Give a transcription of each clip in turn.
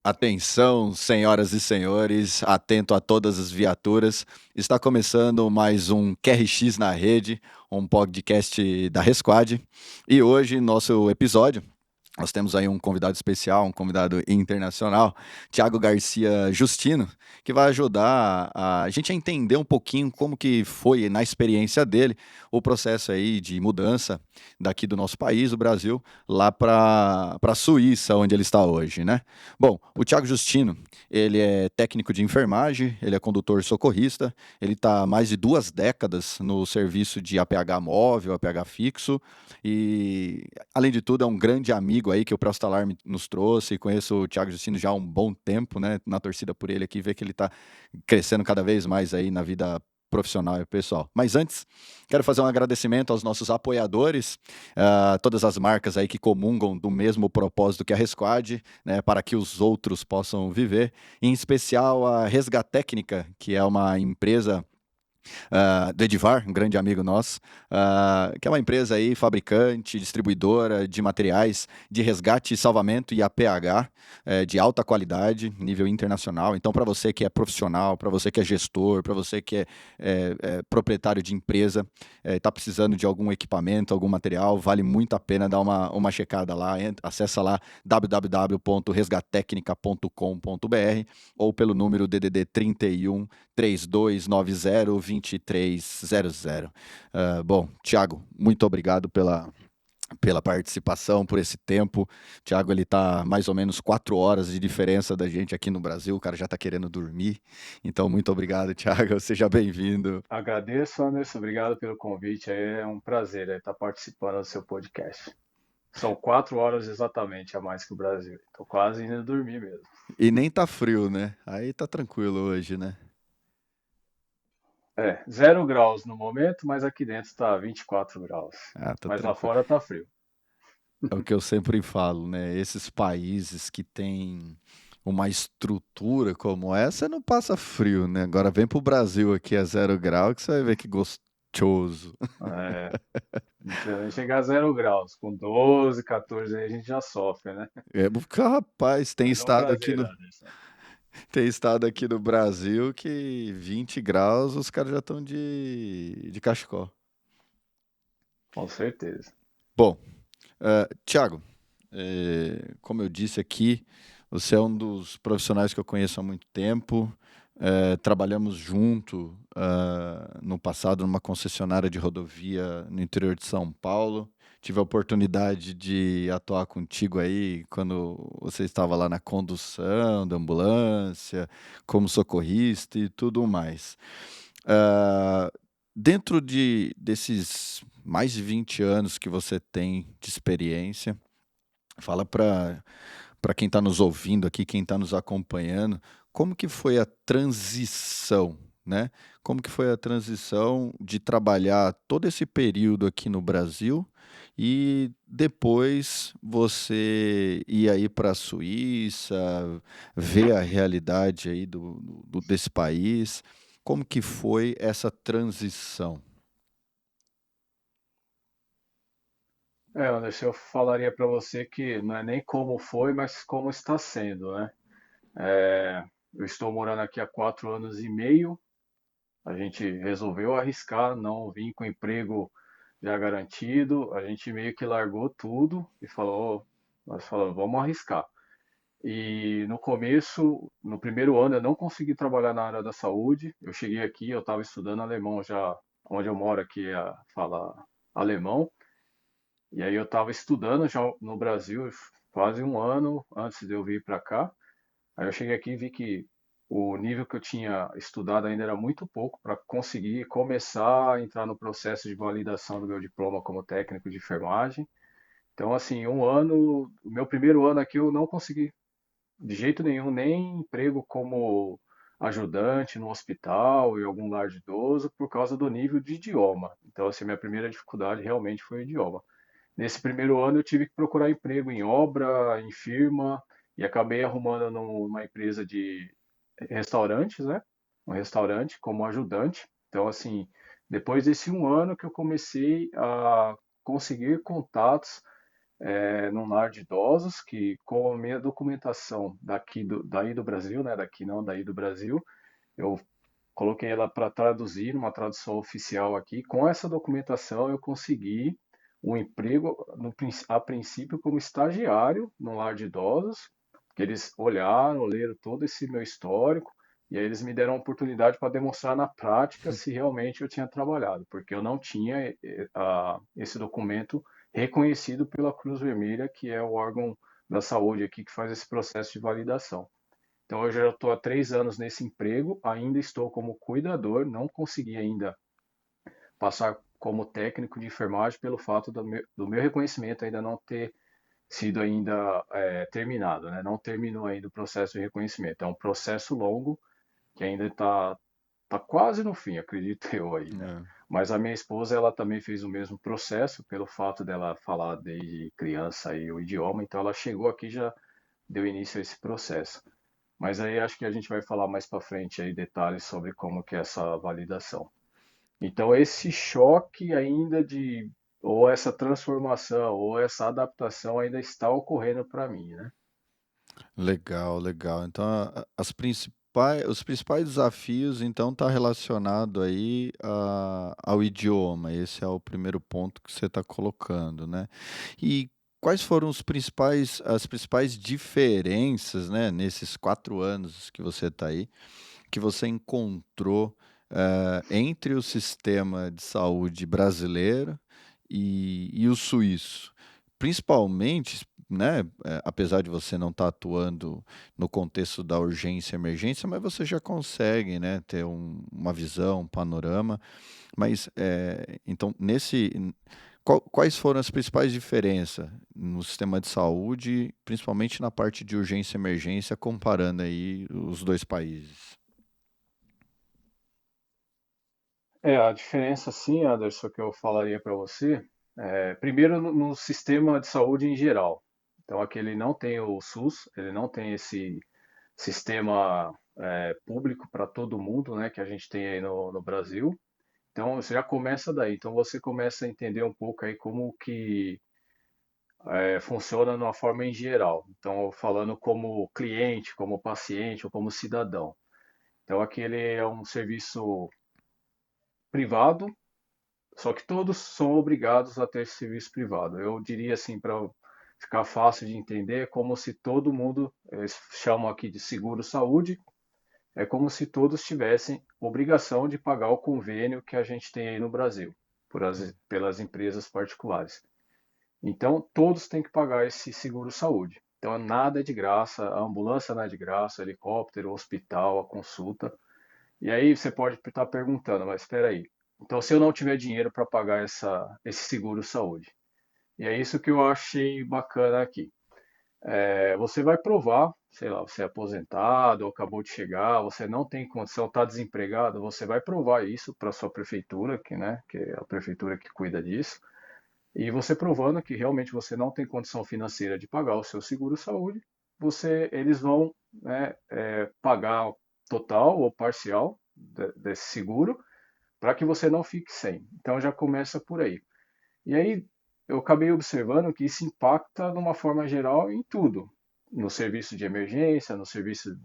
Atenção, senhoras e senhores, atento a todas as viaturas. Está começando mais um QRX na rede, um podcast da Resquad. E hoje, nosso episódio, nós temos aí um convidado especial, um convidado internacional, Thiago Garcia Justino, que vai ajudar a gente a entender um pouquinho como que foi, na experiência dele, o processo aí de mudança daqui do nosso país, o Brasil, lá para a Suíça, onde ele está hoje, né? Bom, o Thiago Justino, ele é técnico de enfermagem, ele é condutor socorrista, ele está há mais de 2 décadas no serviço de APH móvel, APH fixo, e, além de tudo, é um grande amigo aí que o Prosta Alarme nos trouxe. Conheço o Thiago Justino já há um bom tempo, né? Na torcida por ele aqui, ver que ele está crescendo cada vez mais aí na vida profissional e pessoal. Mas antes, quero fazer um agradecimento aos nossos apoiadores, todas as marcas aí que comungam do mesmo propósito que a Resquad, né, para que os outros possam viver, em especial a Resgatécnica, que é uma empresa do Edivar, um grande amigo nosso, que é uma empresa aí, fabricante, distribuidora de materiais de resgate e salvamento e APH, de alta qualidade, nível internacional. Então, para você que é profissional, para você que é gestor, para você que é proprietário de empresa, está precisando de algum equipamento, algum material, vale muito a pena dar uma checada lá. Acessa lá www.resgatecnica.com.br ou pelo número DDD 31 3290-2300. Bom, Thiago, muito obrigado pela participação, por esse tempo. Thiago, ele tá mais ou menos 4 horas de diferença da gente aqui no Brasil, o cara já tá querendo dormir. Então, muito obrigado, Thiago, seja bem-vindo. Agradeço, Anderson. Obrigado pelo convite. É um prazer estar participando do seu podcast. São 4 horas exatamente a mais que o Brasil. Estou quase indo dormir mesmo. E nem tá frio, né? Aí tá tranquilo hoje, né? 0 graus no momento, mas aqui dentro está 24 graus. Ah, tá Mas lá tranquilo. fora está frio. É o que eu sempre falo, né? Esses países que têm uma estrutura como essa, não passa frio, né? Agora vem pro Brasil aqui a 0 grau que você vai ver que gostoso. É, não precisa nem chegar a 0 graus. Com 12, 14 aí a gente já sofre, né? Porque, rapaz, Mas é um prazer, Anderson. tem estado aqui no Brasil que 20 graus os caras já estão de cachecol. Com certeza. Bom, Thiago, como eu disse aqui, você é um dos profissionais que eu conheço há muito tempo. Trabalhamos junto no passado numa concessionária de rodovia no interior de São Paulo. Tive a oportunidade de atuar contigo aí quando você estava lá na condução da ambulância, como socorrista e tudo mais. Ah, Dentro desses mais de 20 anos que você tem de experiência, fala para quem está nos ouvindo aqui, quem está nos acompanhando, como que foi a transição, né? Como que foi a transição de trabalhar todo esse período aqui no Brasil e depois você ir aí para a Suíça, ver a realidade aí desse país. Como que foi essa transição? Anderson, eu falaria para você que não é nem como foi, mas como está sendo, né? Eu estou morando aqui há 4 anos e meio. A gente resolveu arriscar, não vim com emprego já garantido. A gente meio que largou tudo e nós falamos, vamos arriscar. E no começo, no primeiro ano, eu não consegui trabalhar na área da saúde. Eu cheguei aqui, eu estava estudando alemão já, onde eu moro aqui, fala alemão. E aí eu estava estudando já no Brasil, quase um ano antes de eu vir para cá. Aí eu cheguei aqui e vi que o nível que eu tinha estudado ainda era muito pouco para conseguir começar a entrar no processo de validação do meu diploma como técnico de enfermagem. Então, assim, o meu primeiro ano aqui eu não consegui de jeito nenhum, nem emprego como ajudante no hospital e algum lar de idoso por causa do nível de idioma. Então, assim, minha primeira dificuldade realmente foi o idioma. Nesse primeiro ano eu tive que procurar emprego em obra, em firma, e acabei arrumando numa empresa de restaurantes, né? Um restaurante como ajudante. Então, assim, depois desse um ano que eu comecei a conseguir contatos num lar de idosos, que com a minha documentação daí do Brasil, né? Daqui não, daí do Brasil, eu coloquei ela para traduzir, uma tradução oficial aqui. Com essa documentação, eu consegui um emprego, a princípio, como estagiário no lar de idosos, que eles olharam, leram todo esse meu histórico, e aí eles me deram a oportunidade para demonstrar na prática se realmente eu tinha trabalhado, porque eu não tinha esse documento reconhecido pela Cruz Vermelha, que é o órgão da saúde aqui que faz esse processo de validação. Então, eu já estou há 3 anos nesse emprego, ainda estou como cuidador, não consegui ainda passar como técnico de enfermagem pelo fato do meu reconhecimento ainda não ter sido ainda terminado, né? Não terminou ainda o processo de reconhecimento. É um processo longo que ainda tá quase no fim, acredito eu aí, né? É. Mas a minha esposa, ela também fez o mesmo processo, pelo fato dela falar desde criança aí o idioma, então ela chegou aqui e já deu início a esse processo. Mas aí acho que a gente vai falar mais para frente aí detalhes sobre como que é essa validação. Então esse choque ainda ou essa transformação ou essa adaptação ainda está ocorrendo para mim, né? Legal, legal. Então, os principais desafios, então, tá relacionado aí ao idioma. Esse é o primeiro ponto que você está colocando, né? E quais foram as principais diferenças, né, nesses 4 anos que você está aí, que você encontrou entre o sistema de saúde brasileiro e o suíço? Principalmente, né, apesar de você não estar atuando no contexto da urgência e emergência, mas você já consegue, né, ter uma visão, um panorama. Mas, então, quais foram as principais diferenças no sistema de saúde, principalmente na parte de urgência e emergência, comparando aí os dois países? A diferença sim, Anderson, que eu falaria para você, primeiro no sistema de saúde em geral. Então aqui ele não tem o SUS, ele não tem esse sistema público para todo mundo, né, que a gente tem aí no Brasil. Então você já começa daí. Então você começa a entender um pouco aí como que funciona de uma forma em geral. Então falando como cliente, como paciente ou como cidadão. Então aqui ele é um serviço privado, só que todos são obrigados a ter esse serviço privado. Eu diria assim, para ficar fácil de entender, é como se todo mundo, eles chamam aqui de seguro-saúde, é como se todos tivessem obrigação de pagar o convênio que a gente tem aí no Brasil, pelas empresas particulares. Então, todos têm que pagar esse seguro-saúde. Então, nada é de graça, a ambulância não é de graça, o helicóptero, o hospital, a consulta. E aí você pode estar perguntando, mas espera aí. Então, se eu não tiver dinheiro para pagar esse seguro-saúde, e é isso que eu achei bacana aqui. Você vai provar, sei lá, você é aposentado ou acabou de chegar, você não tem condição, está desempregado, você vai provar isso para sua prefeitura, que é a prefeitura que cuida disso, e você provando que realmente você não tem condição financeira de pagar o seu seguro-saúde, eles vão, né, pagar total ou parcial desse seguro para que você não fique sem. Então já começa por aí. E aí eu acabei observando que isso impacta de uma forma geral em tudo, no serviço de emergência, no serviço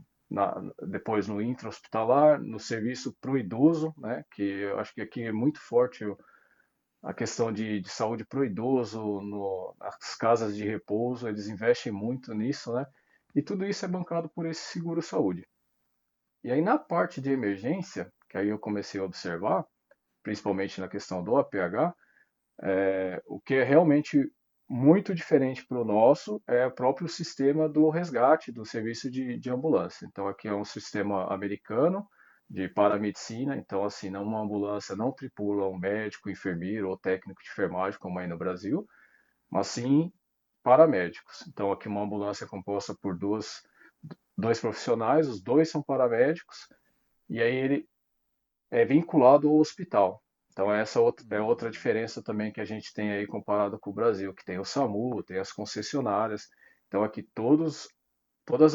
depois no intra-hospitalar, no serviço para o idoso, né, que eu acho que aqui é muito forte a questão de saúde para o idoso, nas casas de repouso, eles investem muito nisso, né? E tudo isso é bancado por esse seguro-saúde. E aí na parte de emergência, que aí eu comecei a observar, principalmente na questão do APH, o que é realmente muito diferente para o nosso é o próprio sistema do resgate, do serviço de ambulância. Então, aqui é um sistema americano de paramedicina. Então, assim, uma ambulância não tripula um médico, enfermeiro ou técnico de enfermagem, como aí no Brasil, mas sim paramédicos. Então, aqui uma ambulância é composta por dois profissionais, os dois são paramédicos, e aí ele é vinculado ao hospital. Então essa é outra diferença também que a gente tem aí comparado com o Brasil, que tem o SAMU, tem as concessionárias. Então aqui todas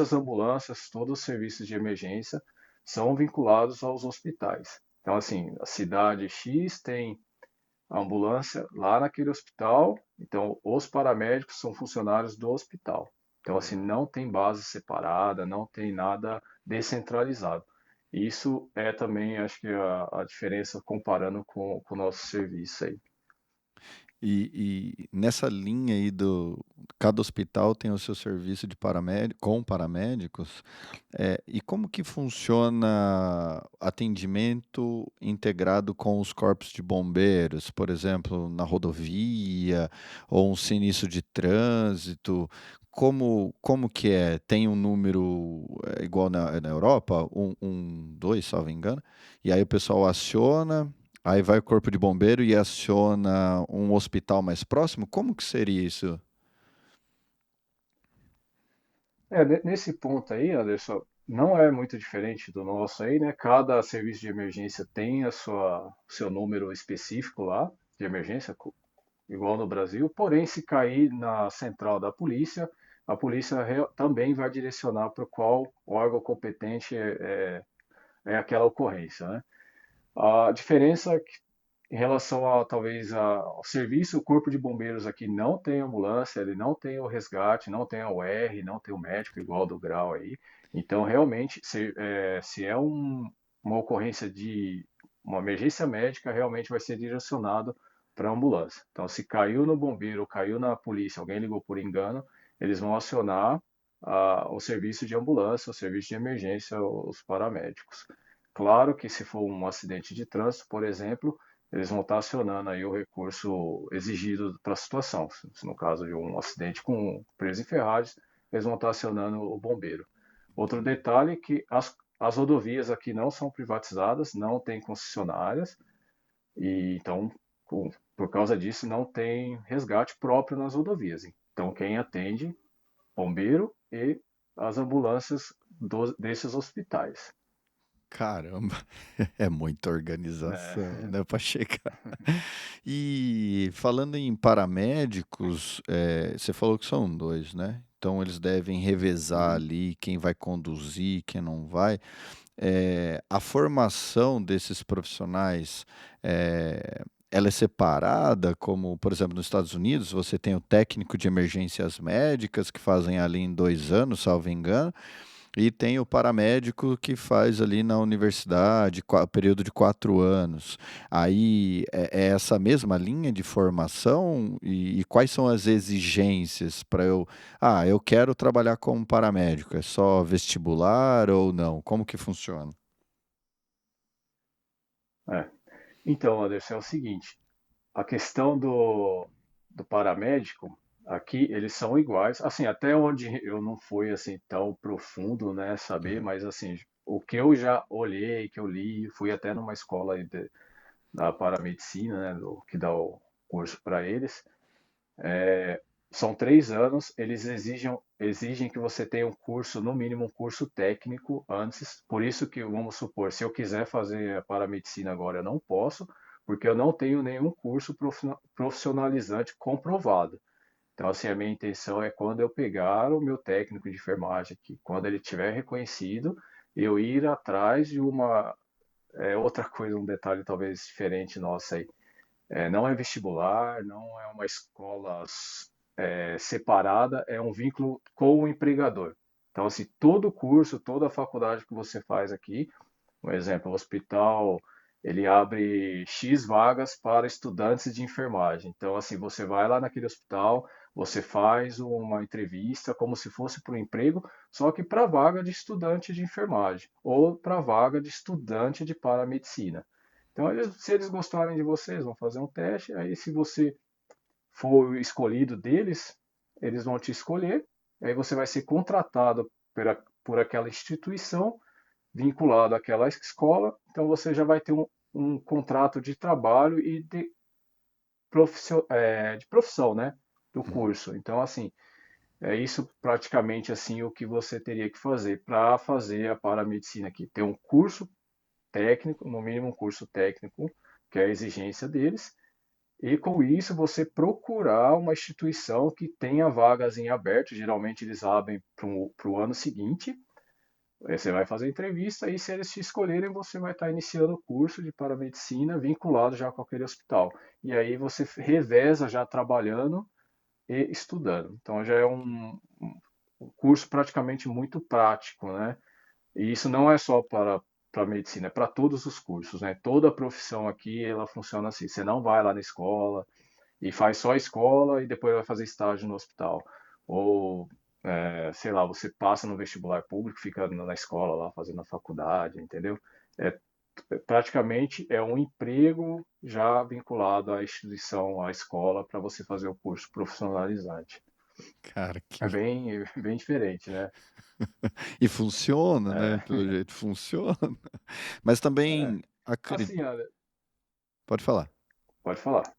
as ambulâncias, todos os serviços de emergência são vinculados aos hospitais. Então assim, a cidade X tem a ambulância lá naquele hospital, então os paramédicos são funcionários do hospital. Então, assim, não tem base separada, não tem nada descentralizado. Isso é também, acho que, a diferença comparando com o nosso serviço aí. E nessa linha aí cada hospital tem o seu serviço de paramédico, com paramédicos, e como que funciona atendimento integrado com os corpos de bombeiros, por exemplo, na rodovia ou um sinistro de trânsito? Como que é? Tem um número igual na Europa, 112, salvo engano, e aí o pessoal aciona. Aí vai o corpo de bombeiro e aciona um hospital mais próximo? Como que seria isso? Nesse ponto aí, Anderson, não é muito diferente do nosso aí, né? Cada serviço de emergência tem o seu número específico lá de emergência, igual no Brasil. Porém, se cair na central da polícia, a polícia também vai direcionar para qual órgão competente é aquela ocorrência, né? A diferença é que, em relação a talvez ao serviço, o Corpo de Bombeiros aqui não tem ambulância, ele não tem o resgate, não tem a UR, não tem o médico igual do Grau aí. Então, realmente, se é uma ocorrência de uma emergência médica, realmente vai ser direcionado para a ambulância. Então, se caiu no bombeiro, caiu na polícia, alguém ligou por engano, eles vão acionar o serviço de ambulância, o serviço de emergência, os paramédicos. Claro que se for um acidente de trânsito, por exemplo, eles vão estar acionando aí o recurso exigido para a situação. Se no caso de um acidente com preso em ferragens, eles vão estar acionando o bombeiro. Outro detalhe é que as rodovias aqui não são privatizadas, não tem concessionárias, e então, por causa disso, não tem resgate próprio nas rodovias. Então, quem atende, bombeiro e as ambulâncias desses hospitais. Caramba, é muita organização, É. né, para chegar. E falando em paramédicos, você falou que são dois, né? Então eles devem revezar Uhum. ali quem vai conduzir, quem não vai. A formação desses profissionais, ela é separada, como, por exemplo, nos Estados Unidos, você tem o técnico de emergências médicas, que fazem ali em 2 anos, salvo engano, e tem o paramédico que faz ali na universidade, período de 4 anos. Aí é essa mesma linha de formação e quais são as exigências para eu. Ah, eu quero trabalhar como paramédico. É só vestibular ou não? Como que funciona? É. Então, Anderson, é o seguinte, a questão do paramédico, aqui eles são iguais, assim, até onde eu não fui assim tão profundo, né, saber, mas assim, o que eu já olhei, que eu li, fui até numa escola aí da paramedicina, né, que dá o curso para eles, são 3 anos, eles exigem que você tenha um curso, no mínimo um curso técnico antes. Por isso que, vamos supor, se eu quiser fazer a paramedicina agora, eu não posso, porque eu não tenho nenhum curso profissionalizante comprovado. Então, assim, a minha intenção é quando eu pegar o meu técnico de enfermagem aqui, quando ele tiver reconhecido, eu ir atrás de outra coisa, um detalhe talvez diferente nosso aí. Não é vestibular, não é uma escola separada, é um vínculo com o empregador. Então, assim, todo curso, toda faculdade que você faz aqui, um exemplo, o hospital, ele abre X vagas para estudantes de enfermagem. Então, assim, você vai lá naquele hospital, você faz uma entrevista como se fosse para o emprego, só que para vaga de estudante de enfermagem ou para vaga de estudante de paramedicina. Então, se eles gostarem de vocês, vão fazer um teste. Aí, se você for o escolhido deles, eles vão te escolher. Aí você vai ser contratado por aquela instituição, vinculado àquela escola. Então, você já vai ter um contrato de trabalho e de profissão, né? Do curso. Então, assim, é isso praticamente assim o que você teria que fazer para fazer a paramedicina aqui. Ter um curso técnico, no mínimo um curso técnico, que é a exigência deles, e com isso você procurar uma instituição que tenha vagas em aberto, geralmente eles abrem para o ano seguinte. Aí você vai fazer entrevista e se eles te escolherem, você vai estar iniciando o curso de paramedicina vinculado já com aquele hospital. E aí você reveza já trabalhando e estudando. Então já é um curso praticamente muito prático, né? E isso não é só para medicina, é para todos os cursos, né? Toda profissão aqui ela funciona assim. Você não vai lá na escola e faz só a escola e depois vai fazer estágio no hospital. Ou, sei lá, você passa no vestibular público, fica na escola lá fazendo a faculdade, entendeu? É, praticamente é um emprego já vinculado à instituição, à escola, para você fazer o curso profissionalizante. Cara, É que. bem, bem diferente, né? E funciona, né? É, Pelo jeito funciona. Mas é. também acredito. Assim, olha, Pode falar. pode falar.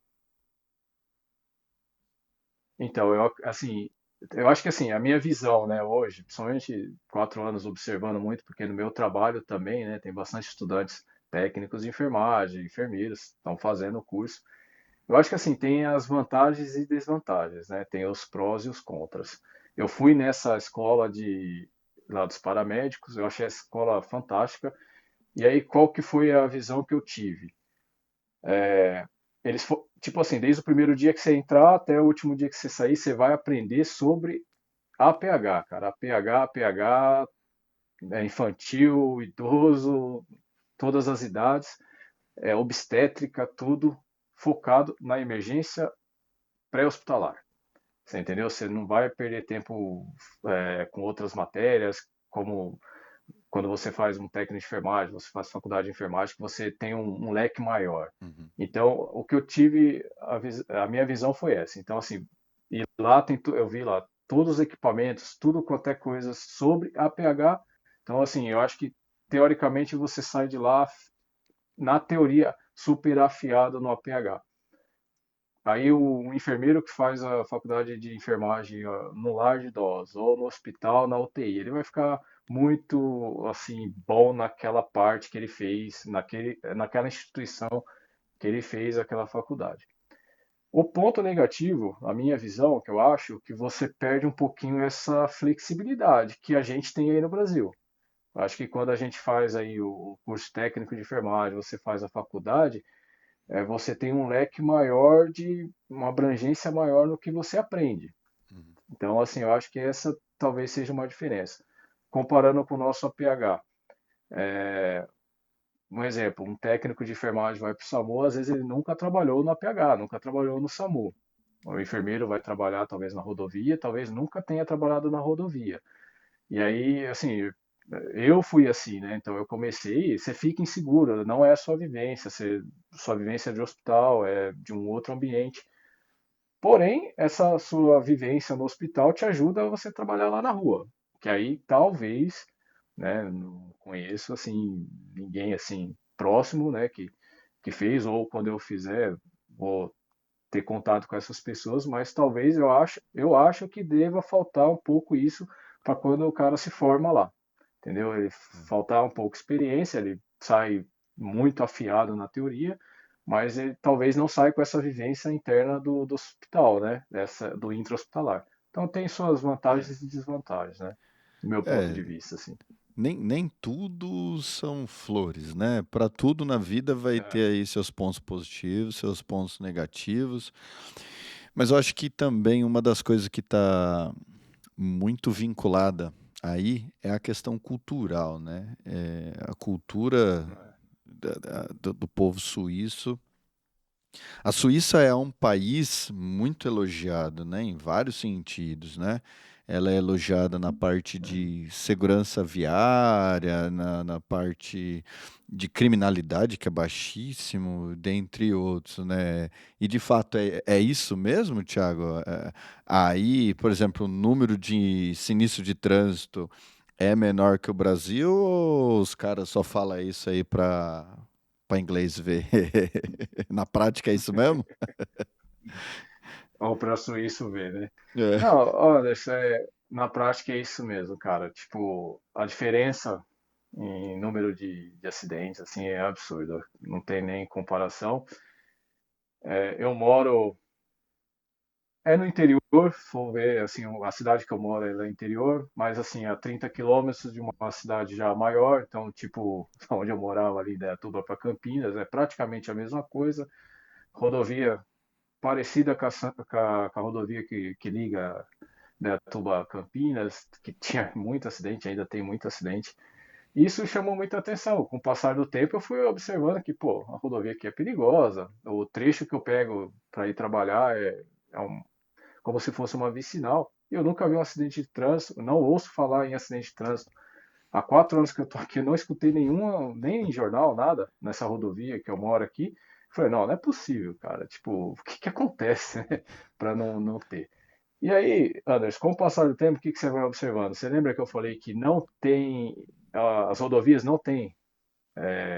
Então, eu acho que assim, a minha visão, né, hoje, principalmente 4 anos observando muito, porque no meu trabalho também, né, tem bastante estudantes técnicos de enfermagem, enfermeiros, estão fazendo o curso. Eu acho que assim, tem as vantagens e desvantagens, né? Tem os prós e os contras. Eu fui nessa escola de lá dos paramédicos, eu achei a escola fantástica. E aí, qual que foi a visão que eu tive? Tipo assim, desde o primeiro dia que você entrar até o último dia que você sair, você vai aprender sobre APH, cara. APH, infantil, idoso, todas as idades, obstétrica, tudo focado na emergência pré-hospitalar. Você entendeu? Você não vai perder tempo com outras matérias, como quando você faz um técnico de enfermagem, você faz faculdade de enfermagem, que você tem um leque maior. Uhum. Então, o que eu tive, a minha visão foi essa. Então, assim, e lá eu vi lá todos os equipamentos, tudo quanto é coisa sobre APH. Então, assim, eu acho que teoricamente você sai de lá, na teoria, super afiado no APH. Aí o enfermeiro que faz a faculdade de enfermagem no lar de idosos ou no hospital, na UTI, ele vai ficar muito assim bom naquela parte que ele fez, naquela instituição que ele fez aquela faculdade. O ponto negativo, a minha visão, que eu acho, que você perde um pouquinho essa flexibilidade que a gente tem aí no Brasil. Eu acho que quando a gente faz aí o curso técnico de enfermagem, você faz a faculdade, você tem um leque maior de uma abrangência maior no que você aprende. Uhum. Então, assim, eu acho que essa talvez seja uma diferença. Comparando com o nosso APH, um exemplo, um técnico de enfermagem vai para o SAMU, às vezes ele nunca trabalhou no APH, nunca trabalhou no SAMU. O enfermeiro vai trabalhar talvez na rodovia, talvez nunca tenha trabalhado na rodovia. E aí, assim, eu fui assim, né? Então eu comecei, você fica inseguro, não é a sua vivência, sua vivência é de hospital, é de um outro ambiente. Porém, essa sua vivência no hospital te ajuda a você trabalhar lá na rua, que aí talvez, né, não conheço assim ninguém assim próximo, né, que fez ou quando eu fizer vou ter contato com essas pessoas, mas talvez eu acho que deva faltar um pouco isso para quando o cara se forma lá, entendeu? Ele faltar um pouco de experiência, ele sai muito afiado na teoria, mas ele talvez não saia com essa vivência interna do hospital, né? Do intra-hospitalar. Então tem suas É. vantagens e desvantagens, né? Do meu ponto É, de vista, assim. nem tudo são flores, né? Para tudo na vida vai É, ter aí seus pontos positivos, seus pontos negativos. Mas eu acho que também uma das coisas que está muito vinculada aí é a questão cultural, né? A cultura do povo suíço. A Suíça é um país muito elogiado, né, em vários sentidos, né? Ela é elogiada na parte de segurança viária, na parte de criminalidade, que é baixíssimo, dentre outros, né? E de fato é isso mesmo, Thiago? Aí, por exemplo, o número de sinistro de trânsito é menor que o Brasil ou os caras só falam isso aí para inglês ver? Na prática é isso mesmo? ou para suíço ver, né? É. Não, olha, na prática é isso mesmo, cara. Tipo, a diferença. em número de acidentes, assim, é absurdo, não tem nem comparação. Eu moro no interior, se for ver, assim, a cidade que eu moro ela é interior, mas assim, a 30 quilômetros de uma cidade já maior, então, tipo, onde eu morava ali, Indaiatuba para Campinas, é praticamente a mesma coisa. Rodovia parecida com a rodovia que liga Indaiatuba a Campinas, que tinha muito acidente, ainda tem muito acidente. Isso chamou muita atenção. Com o passar do tempo, eu fui observando que, pô, a rodovia aqui é perigosa. O trecho que eu pego para ir trabalhar é como se fosse uma vicinal. Eu nunca vi um acidente de trânsito, não ouço falar em acidente de trânsito. Há 4 anos que eu tô aqui, eu não escutei nenhuma, nem em jornal, nada, nessa rodovia que eu moro aqui. Falei, não, não é possível, cara. Tipo, o que que acontece, né? Para não ter. E aí, Anderson, com o passar do tempo, o que que você vai observando? Você lembra que eu falei que não tem, as rodovias não têm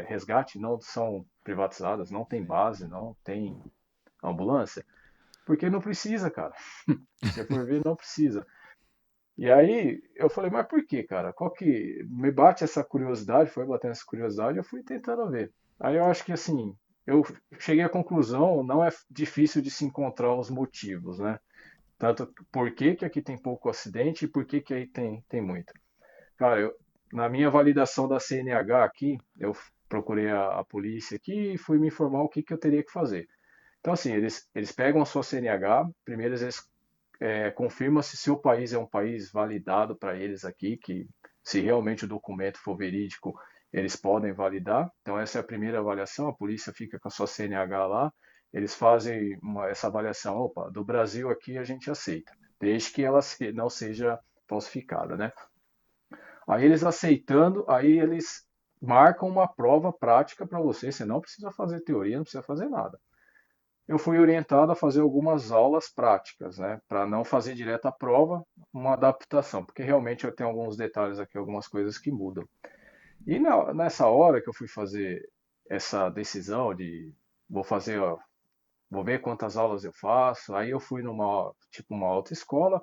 resgate, não são privatizadas, não tem Sim. base, não tem ambulância? Porque não precisa, cara. Se for ver, não precisa. E aí eu falei, mas por que, cara? Qual que me bate essa curiosidade? Foi batendo essa curiosidade, eu fui tentando ver. Aí eu acho que assim, eu cheguei à conclusão, não é difícil de se encontrar os motivos, né? Tanto por que que aqui tem pouco acidente e por que que aí tem muito. Cara, na minha validação da CNH aqui, eu procurei a polícia aqui e fui me informar o que que eu teria que fazer. Então, assim, eles pegam a sua CNH, primeiro eles confirmam se o país é um país validado para eles aqui, que se realmente o documento for verídico, eles podem validar. Então, essa é a primeira avaliação, a polícia fica com a sua CNH lá, eles fazem essa avaliação, opa, do Brasil aqui a gente aceita, desde que ela não seja falsificada, né? Aí eles aceitando, aí eles marcam uma prova prática para você não precisa fazer teoria, não precisa fazer nada. Eu fui orientado a fazer algumas aulas práticas, né, para não fazer direto a prova, uma adaptação, porque realmente eu tenho alguns detalhes aqui, algumas coisas que mudam. E nessa hora que eu fui fazer essa decisão de vou fazer, ó, vou ver quantas aulas eu faço, aí eu fui numa, tipo, uma autoescola,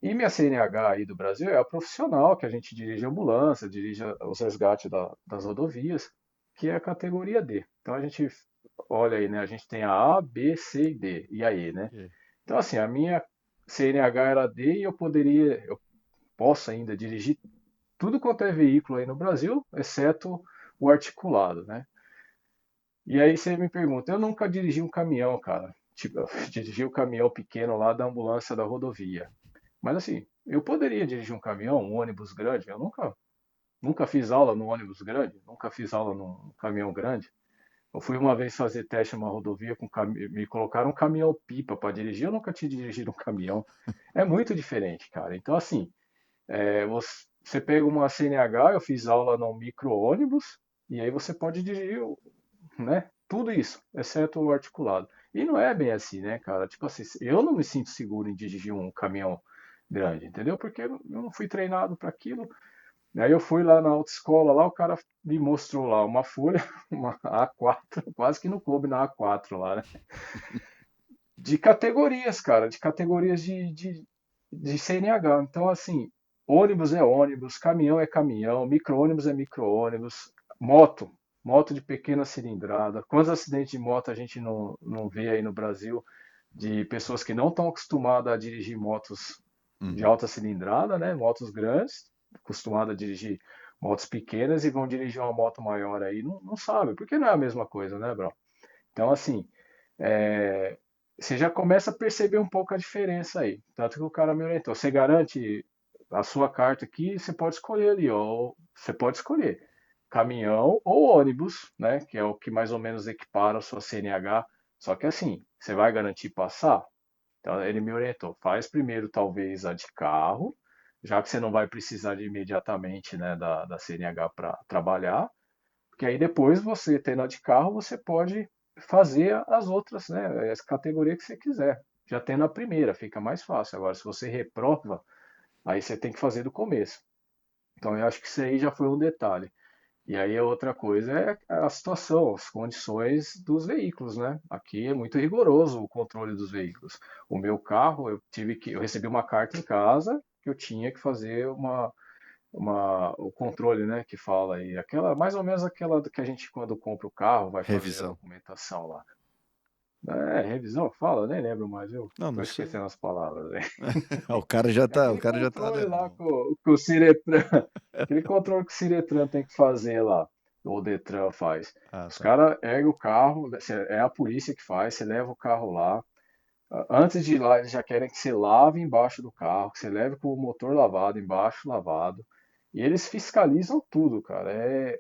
e minha CNH aí do Brasil é a profissional, que a gente dirige ambulância, dirige os resgates das rodovias, que é a categoria D. Então a gente olha aí, né? A gente tem a A, B, C e D, e a E, né? É. Então assim, a minha CNH era D e eu posso ainda dirigir tudo quanto é veículo aí no Brasil, exceto o articulado, né? E aí você me pergunta, eu nunca dirigi um caminhão, cara. Tipo, eu dirigi o caminhão pequeno lá da ambulância da rodovia. Mas assim, eu poderia dirigir um caminhão, um ônibus grande. Eu nunca fiz aula no ônibus grande, nunca fiz aula num caminhão grande. Eu fui uma vez fazer teste numa rodovia me colocaram um caminhão pipa para dirigir. Eu nunca tinha dirigido um caminhão. É muito diferente, cara. Então assim, você pega uma CNH, eu fiz aula no micro-ônibus e aí você pode dirigir, né? Tudo isso, exceto o articulado. E não é bem assim, né, cara? Tipo assim, eu não me sinto seguro em dirigir um caminhão grande, entendeu? Porque eu não fui treinado para aquilo. Aí eu fui lá na autoescola, lá o cara me mostrou lá uma folha, uma A4, quase que não coube na A4 lá, né? De categorias, cara, de categorias de CNH. Então, assim, ônibus é ônibus, caminhão é caminhão, micro-ônibus é micro-ônibus, moto de pequena cilindrada. Quantos acidentes de moto a gente não vê aí no Brasil de pessoas que não estão acostumadas a dirigir motos de Uhum. alta cilindrada, né? Motos grandes, acostumadas a dirigir motos pequenas e vão dirigir uma moto maior aí, não sabe, porque não é a mesma coisa, né, bro? Então, assim, é, você já começa a perceber um pouco a diferença aí. Tanto que o cara me orientou. Você garante a sua carta aqui, você pode escolher ali, ó. Você pode escolher caminhão ou ônibus, né? Que é o que mais ou menos equipara a sua CNH. Só que assim, você vai garantir passar? Então ele me orientou. Faz primeiro talvez a de carro, já que você não vai precisar de imediatamente, né, da CNH para trabalhar. Porque aí depois você tendo a de carro, você pode fazer as outras, né? As categorias que você quiser. Já tendo a primeira, fica mais fácil. Agora, se você reprova, aí você tem que fazer do começo. Então, eu acho que isso aí já foi um detalhe. E aí a outra coisa é a situação, as condições dos veículos, né? Aqui é muito rigoroso o controle dos veículos. O meu carro, eu recebi uma carta em casa que eu tinha que fazer o controle, né, que fala aí, aquela, mais ou menos aquela que a gente quando compra o carro vai fazer a Revisão. documentação lá. É, revisão, fala, eu nem lembro mais, eu Não, tô não sei. esquecendo as palavras, né? É O aquele cara já tá controle lá alemão. que o Ciretran, aquele controle que o Ciretran tem que fazer lá, ou o Detran faz. Ah, Os tá. caras erguem o carro, é a polícia que faz, você leva o carro lá. Antes de ir lá, eles já querem que você lave embaixo do carro, que você leve com o motor lavado, embaixo lavado. E eles fiscalizam tudo, cara. É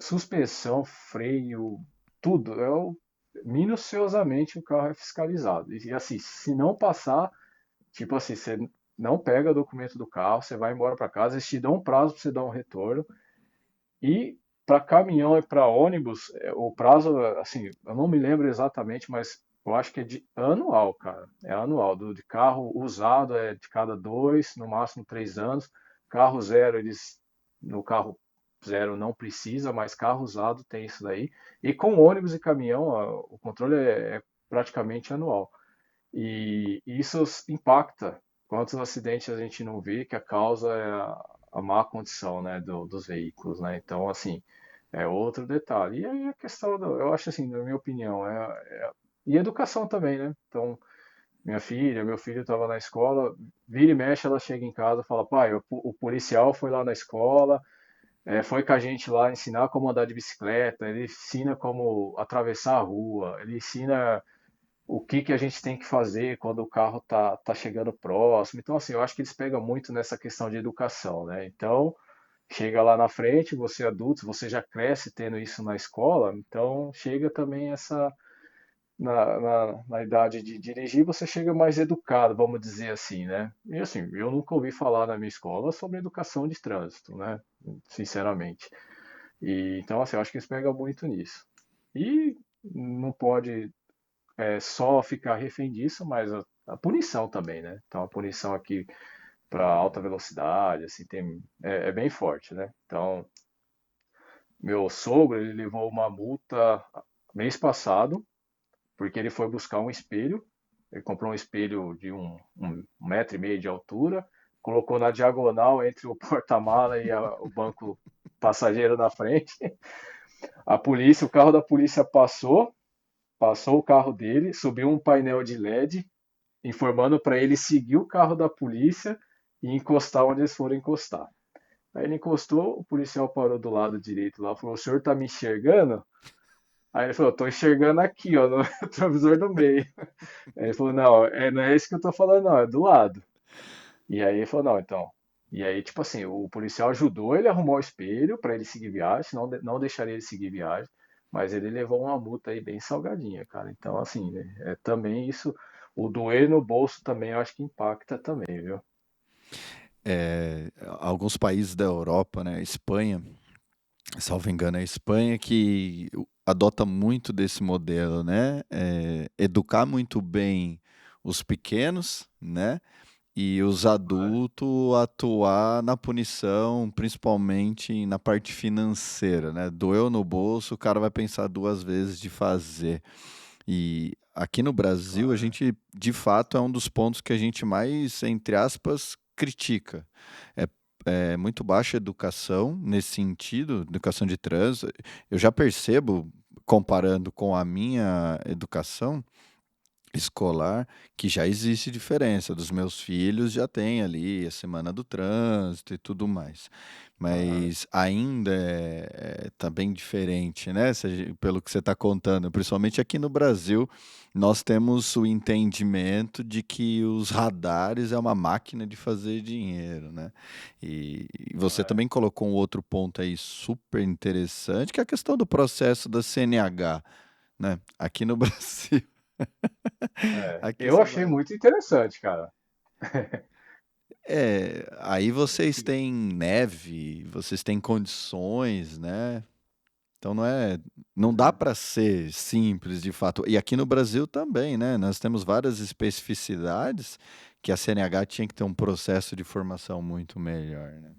suspensão, freio, tudo. Minuciosamente o carro é fiscalizado. E assim, se não passar, tipo assim, você não pega o documento do carro, você vai embora para casa, eles te dão um prazo para você dar um retorno. E para caminhão e para ônibus, o prazo, assim, eu não me lembro exatamente, mas eu acho que é de anual, cara. É anual. De carro usado é de cada 2, no máximo 3 anos. Carro zero, no carro zero não precisa, mas carro usado tem isso daí. E com ônibus e caminhão, o controle é praticamente anual. E isso impacta quantos acidentes a gente não vê, que a causa é a má condição, né, dos veículos, né? Então, assim, é outro detalhe. E aí a questão, eu acho assim, na minha opinião, e educação também, né? Então, meu filho estava na escola, vira e mexe, ela chega em casa e fala, pai, o policial foi lá na escola, foi com a gente lá ensinar como andar de bicicleta, ele ensina como atravessar a rua, ele ensina o que que a gente tem que fazer quando o carro tá chegando próximo. Então, assim, eu acho que eles pegam muito nessa questão de educação, né? Então, chega lá na frente, você é adulto, você já cresce tendo isso na escola, então chega também na idade de dirigir, você chega mais educado, vamos dizer assim, né? E assim, eu nunca ouvi falar na minha escola sobre educação de trânsito, né? Sinceramente. E, então, assim, eu acho que eles pegam muito nisso. E não pode só ficar refém disso, mas a punição também, né? Então a punição aqui para alta velocidade, assim, é bem forte, né? Então, meu sogro, ele levou uma multa mês passado, porque ele foi buscar um espelho, ele comprou um espelho de um metro e meio de altura, colocou na diagonal entre o porta-mala e o banco passageiro na frente. A polícia, o carro da polícia passou o carro dele, subiu um painel de LED informando para ele seguir o carro da polícia e encostar onde eles foram encostar. Aí ele encostou, o policial parou do lado direito lá, falou: "O senhor tá me enxergando?" Aí ele falou: "Tô enxergando aqui, ó, no retrovisor do meio." Aí ele falou: "Não, não é isso que eu tô falando, não, é do lado." E aí ele falou: "Não, então." E aí, tipo assim, o policial ajudou ele a arrumar o espelho para ele seguir viagem, senão não deixaria ele seguir viagem. Mas ele levou uma multa aí bem salgadinha, cara. Então, assim, né, também isso, o doer no bolso também eu acho que impacta também, viu? Alguns países da Europa, né? Espanha, salvo engano, é a Espanha que adota muito desse modelo, né? Educar muito bem os pequenos, né? E os adultos atuar na punição, principalmente na parte financeira, né? Doeu no bolso, o cara vai pensar duas vezes de fazer. E aqui no Brasil, a É, gente, de fato, é um dos pontos que a gente mais, entre aspas, critica. É, é muito baixa a educação nesse sentido, educação de trânsito. Eu já percebo, comparando com a minha educação, escolar, que já existe diferença. Dos meus filhos já tem ali a semana do trânsito e tudo mais. aham. Mas ainda tá bem diferente, né? Pelo que você está contando. Principalmente aqui no Brasil, nós temos o entendimento de que os radares é uma máquina de fazer dinheiro, né? E você É, também colocou um outro ponto aí super interessante, que é a questão do processo da CNH, né? Aqui no Brasil. Aqui Eu você achei vai. muito interessante, cara. Aí vocês têm neve, vocês têm condições, né? Então não dá Uhum. para ser simples de fato. E aqui no Brasil também, né? Nós temos várias especificidades que a CNH tinha que ter um processo de formação muito melhor, né?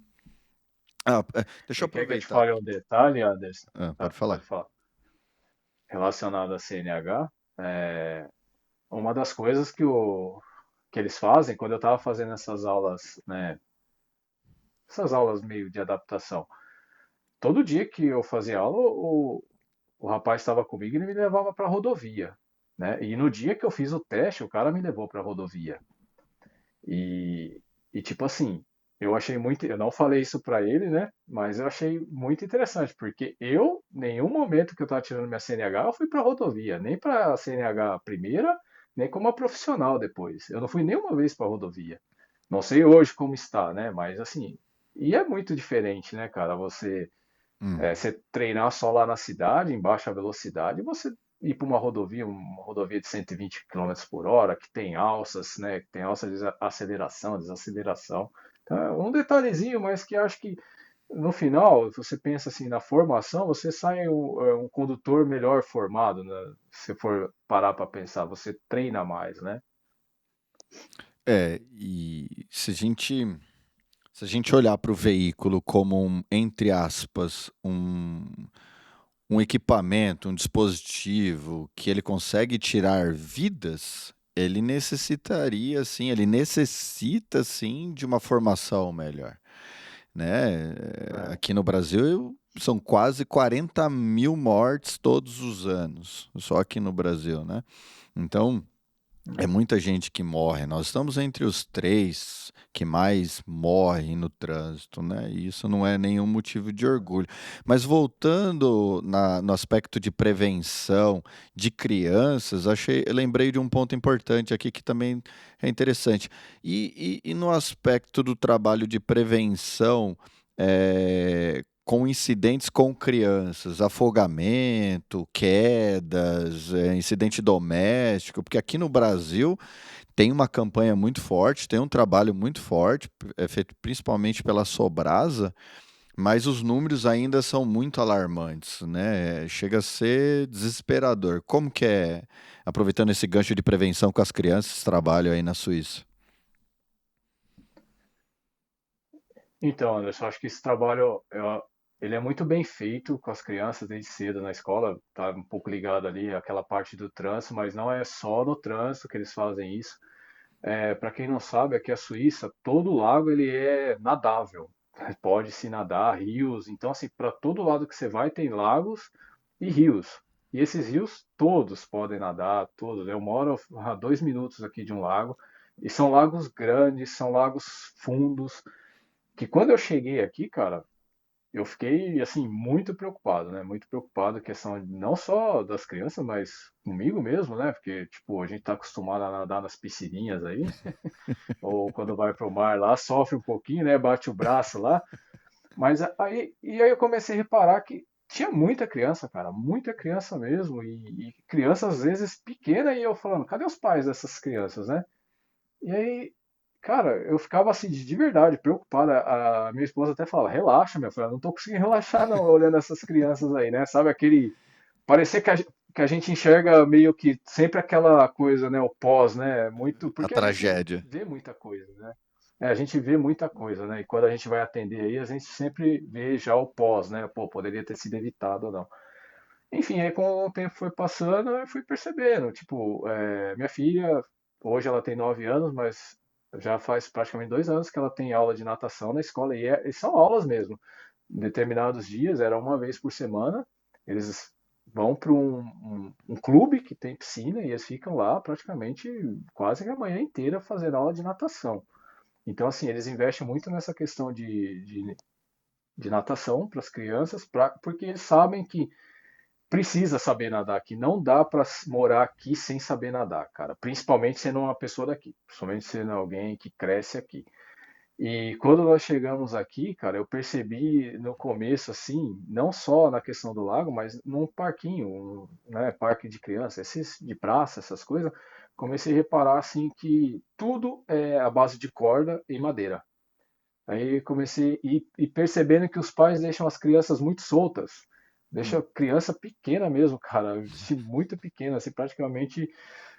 Deixa eu E quer que eu te aproveitar. fale um detalhe, Anderson? Pode Pode falar. falar. Relacionado à CNH, uma das coisas que eles fazem, quando eu estava fazendo essas aulas, né, essas aulas meio de adaptação. Todo dia que eu fazia aula, o rapaz estava comigo e ele me levava para a rodovia, né? E no dia que eu fiz o teste, o cara me levou para a rodovia. E, e tipo assim, eu achei muito, eu não falei isso para ele, né? Mas eu achei muito interessante, porque eu, nenhum momento que eu estava tirando minha CNH, eu fui para a rodovia, nem para a CNH primeira, nem como a profissional depois. Eu não fui nenhuma vez para a rodovia. Não sei hoje como está, né? Mas assim, e é muito diferente, né, cara? Hum. Você treinar só lá na cidade, em baixa velocidade, e você ir para uma rodovia de 120 km por hora, que tem alças, né? Que tem alça de aceleração, desaceleração. Então, é um detalhezinho, mas que acho que no final, você pensa assim, na formação, você sai um condutor melhor formado, né? Se for parar para pensar, você treina mais, né? E se a gente olhar para o veículo como um, entre aspas, um equipamento, um dispositivo que ele consegue tirar vidas, ele necessita sim de uma formação melhor, né? É, Aqui no Brasil são quase 40 mil mortes todos os anos, só aqui no Brasil, né? Então, é muita gente que morre. Nós estamos entre os três que mais morrem no trânsito, né? E isso não é nenhum motivo de orgulho. Mas voltando no aspecto de prevenção de crianças, lembrei de um ponto importante aqui que também é interessante. E no aspecto do trabalho de prevenção, com incidentes com crianças, afogamento, quedas, incidente doméstico, porque aqui no Brasil tem uma campanha muito forte, tem um trabalho muito forte, feito principalmente pela Sobrasa, mas os números ainda são muito alarmantes, né? Chega a ser desesperador. Como que é, aproveitando esse gancho de prevenção com as crianças, esse trabalho aí na Suíça? então, Anderson, acho que esse trabalho ele é muito bem feito com as crianças desde cedo na escola. Tá um pouco ligado ali àquela parte do trânsito, mas não é só no trânsito que eles fazem isso. Para quem não sabe, aqui a Suíça, todo lago ele é nadável. Pode-se nadar, rios. Então, assim, para todo lado que você vai tem lagos e rios. E esses rios todos podem nadar, todos. Eu moro a 2 minutos aqui de um lago. E são lagos grandes, são lagos fundos que quando eu cheguei aqui, cara, eu fiquei assim muito preocupado, né? Muito preocupado, questão não só das crianças, mas comigo mesmo, né? Porque tipo, a gente tá acostumado a nadar nas piscininhas aí, ou quando vai pro mar lá, sofre um pouquinho, né? Bate o braço lá. Mas aí eu comecei a reparar que tinha muita criança, cara, muita criança mesmo, e criança às vezes pequena, e eu falando, cadê os pais dessas crianças, né? E aí, cara, eu ficava assim, de verdade, preocupada. A minha esposa até fala, relaxa, minha filha, eu não tô conseguindo relaxar não, olhando essas crianças aí, né? Sabe aquele. Parecer que a gente enxerga meio que sempre aquela coisa, né? O pós, né? Muito. A Porque a gente tragédia. vê muita coisa, né? A gente vê muita coisa, né? E quando a gente vai atender aí, a gente sempre vê já o pós, né? Pô, poderia ter sido evitado ou não. Enfim, aí com o tempo foi passando, eu fui percebendo, tipo, minha filha, hoje ela tem 9 anos, mas já faz praticamente 2 anos que ela tem aula de natação na escola, e são aulas mesmo. Em determinados dias, era uma vez por semana, eles vão para um clube que tem piscina e eles ficam lá praticamente quase que a manhã inteira fazendo aula de natação. Então, assim, eles investem muito nessa questão de natação para as crianças, porque eles sabem que precisa saber nadar aqui. Não dá para morar aqui sem saber nadar, cara. Principalmente sendo uma pessoa daqui. Principalmente sendo alguém que cresce aqui. E quando nós chegamos aqui, cara, eu percebi no começo, assim, não só na questão do lago, mas num parquinho, né, parque de criança, esses de praça, essas coisas, comecei a reparar, assim, que tudo é a base de corda e madeira. Aí comecei a ir percebendo que os pais deixam as crianças muito soltas. Deixa a criança pequena mesmo, cara, muito pequena, assim, praticamente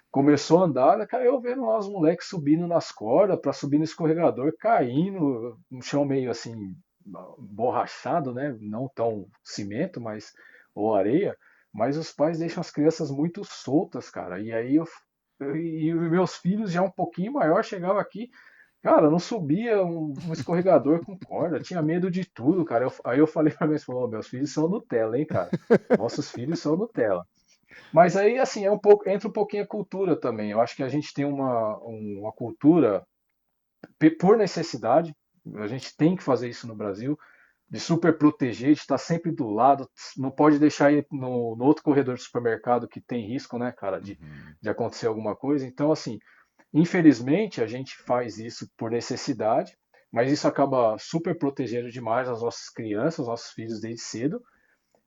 começou a andar, cara, eu vendo lá os moleques subindo nas cordas, para subir no escorregador, caindo no chão meio assim, borrachado, né? Não tão cimento, mas ou areia, mas os pais deixam as crianças muito soltas, cara. E aí e os meus filhos já um pouquinho maior chegavam aqui, Cara, não subia um escorregador com corda, tinha medo de tudo, cara. Aí eu falei pra minha esposa, "Ô, meus filhos são Nutella, hein, cara? Nossos filhos são Nutella." Mas aí, assim, entra um pouquinho a cultura também. Eu acho que a gente tem uma cultura por necessidade, a gente tem que fazer isso no Brasil, de super proteger, de estar sempre do lado, não pode deixar ir no outro corredor do supermercado que tem risco, né, cara, Uhum. de acontecer alguma coisa. Então, assim, infelizmente, a gente faz isso por necessidade, mas isso acaba super protegendo demais as nossas crianças, os nossos filhos desde cedo,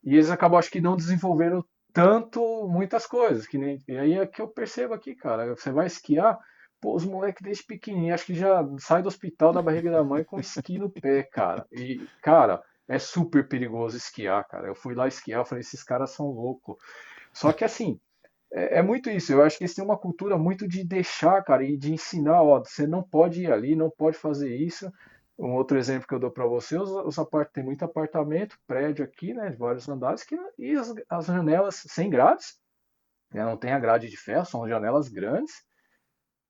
e eles acabam, acho que, não desenvolveram tanto muitas coisas. Que nem, e aí é que eu percebo aqui, cara. Você vai esquiar, pô, os moleques desde pequenininho, acho que já sai do hospital da barriga da mãe com esqui no pé, cara. E, cara, é super perigoso esquiar, cara. Eu fui lá esquiar, eu falei, esses caras são loucos. Só que assim, é muito isso. Eu acho que eles têm uma cultura muito de deixar, cara, e de ensinar, ó, você não pode ir ali, não pode fazer isso. Um outro exemplo que eu dou para você, tem muito apartamento, prédio aqui, né, de vários andares, e as janelas sem grades, né, não tem a grade de ferro, são janelas grandes,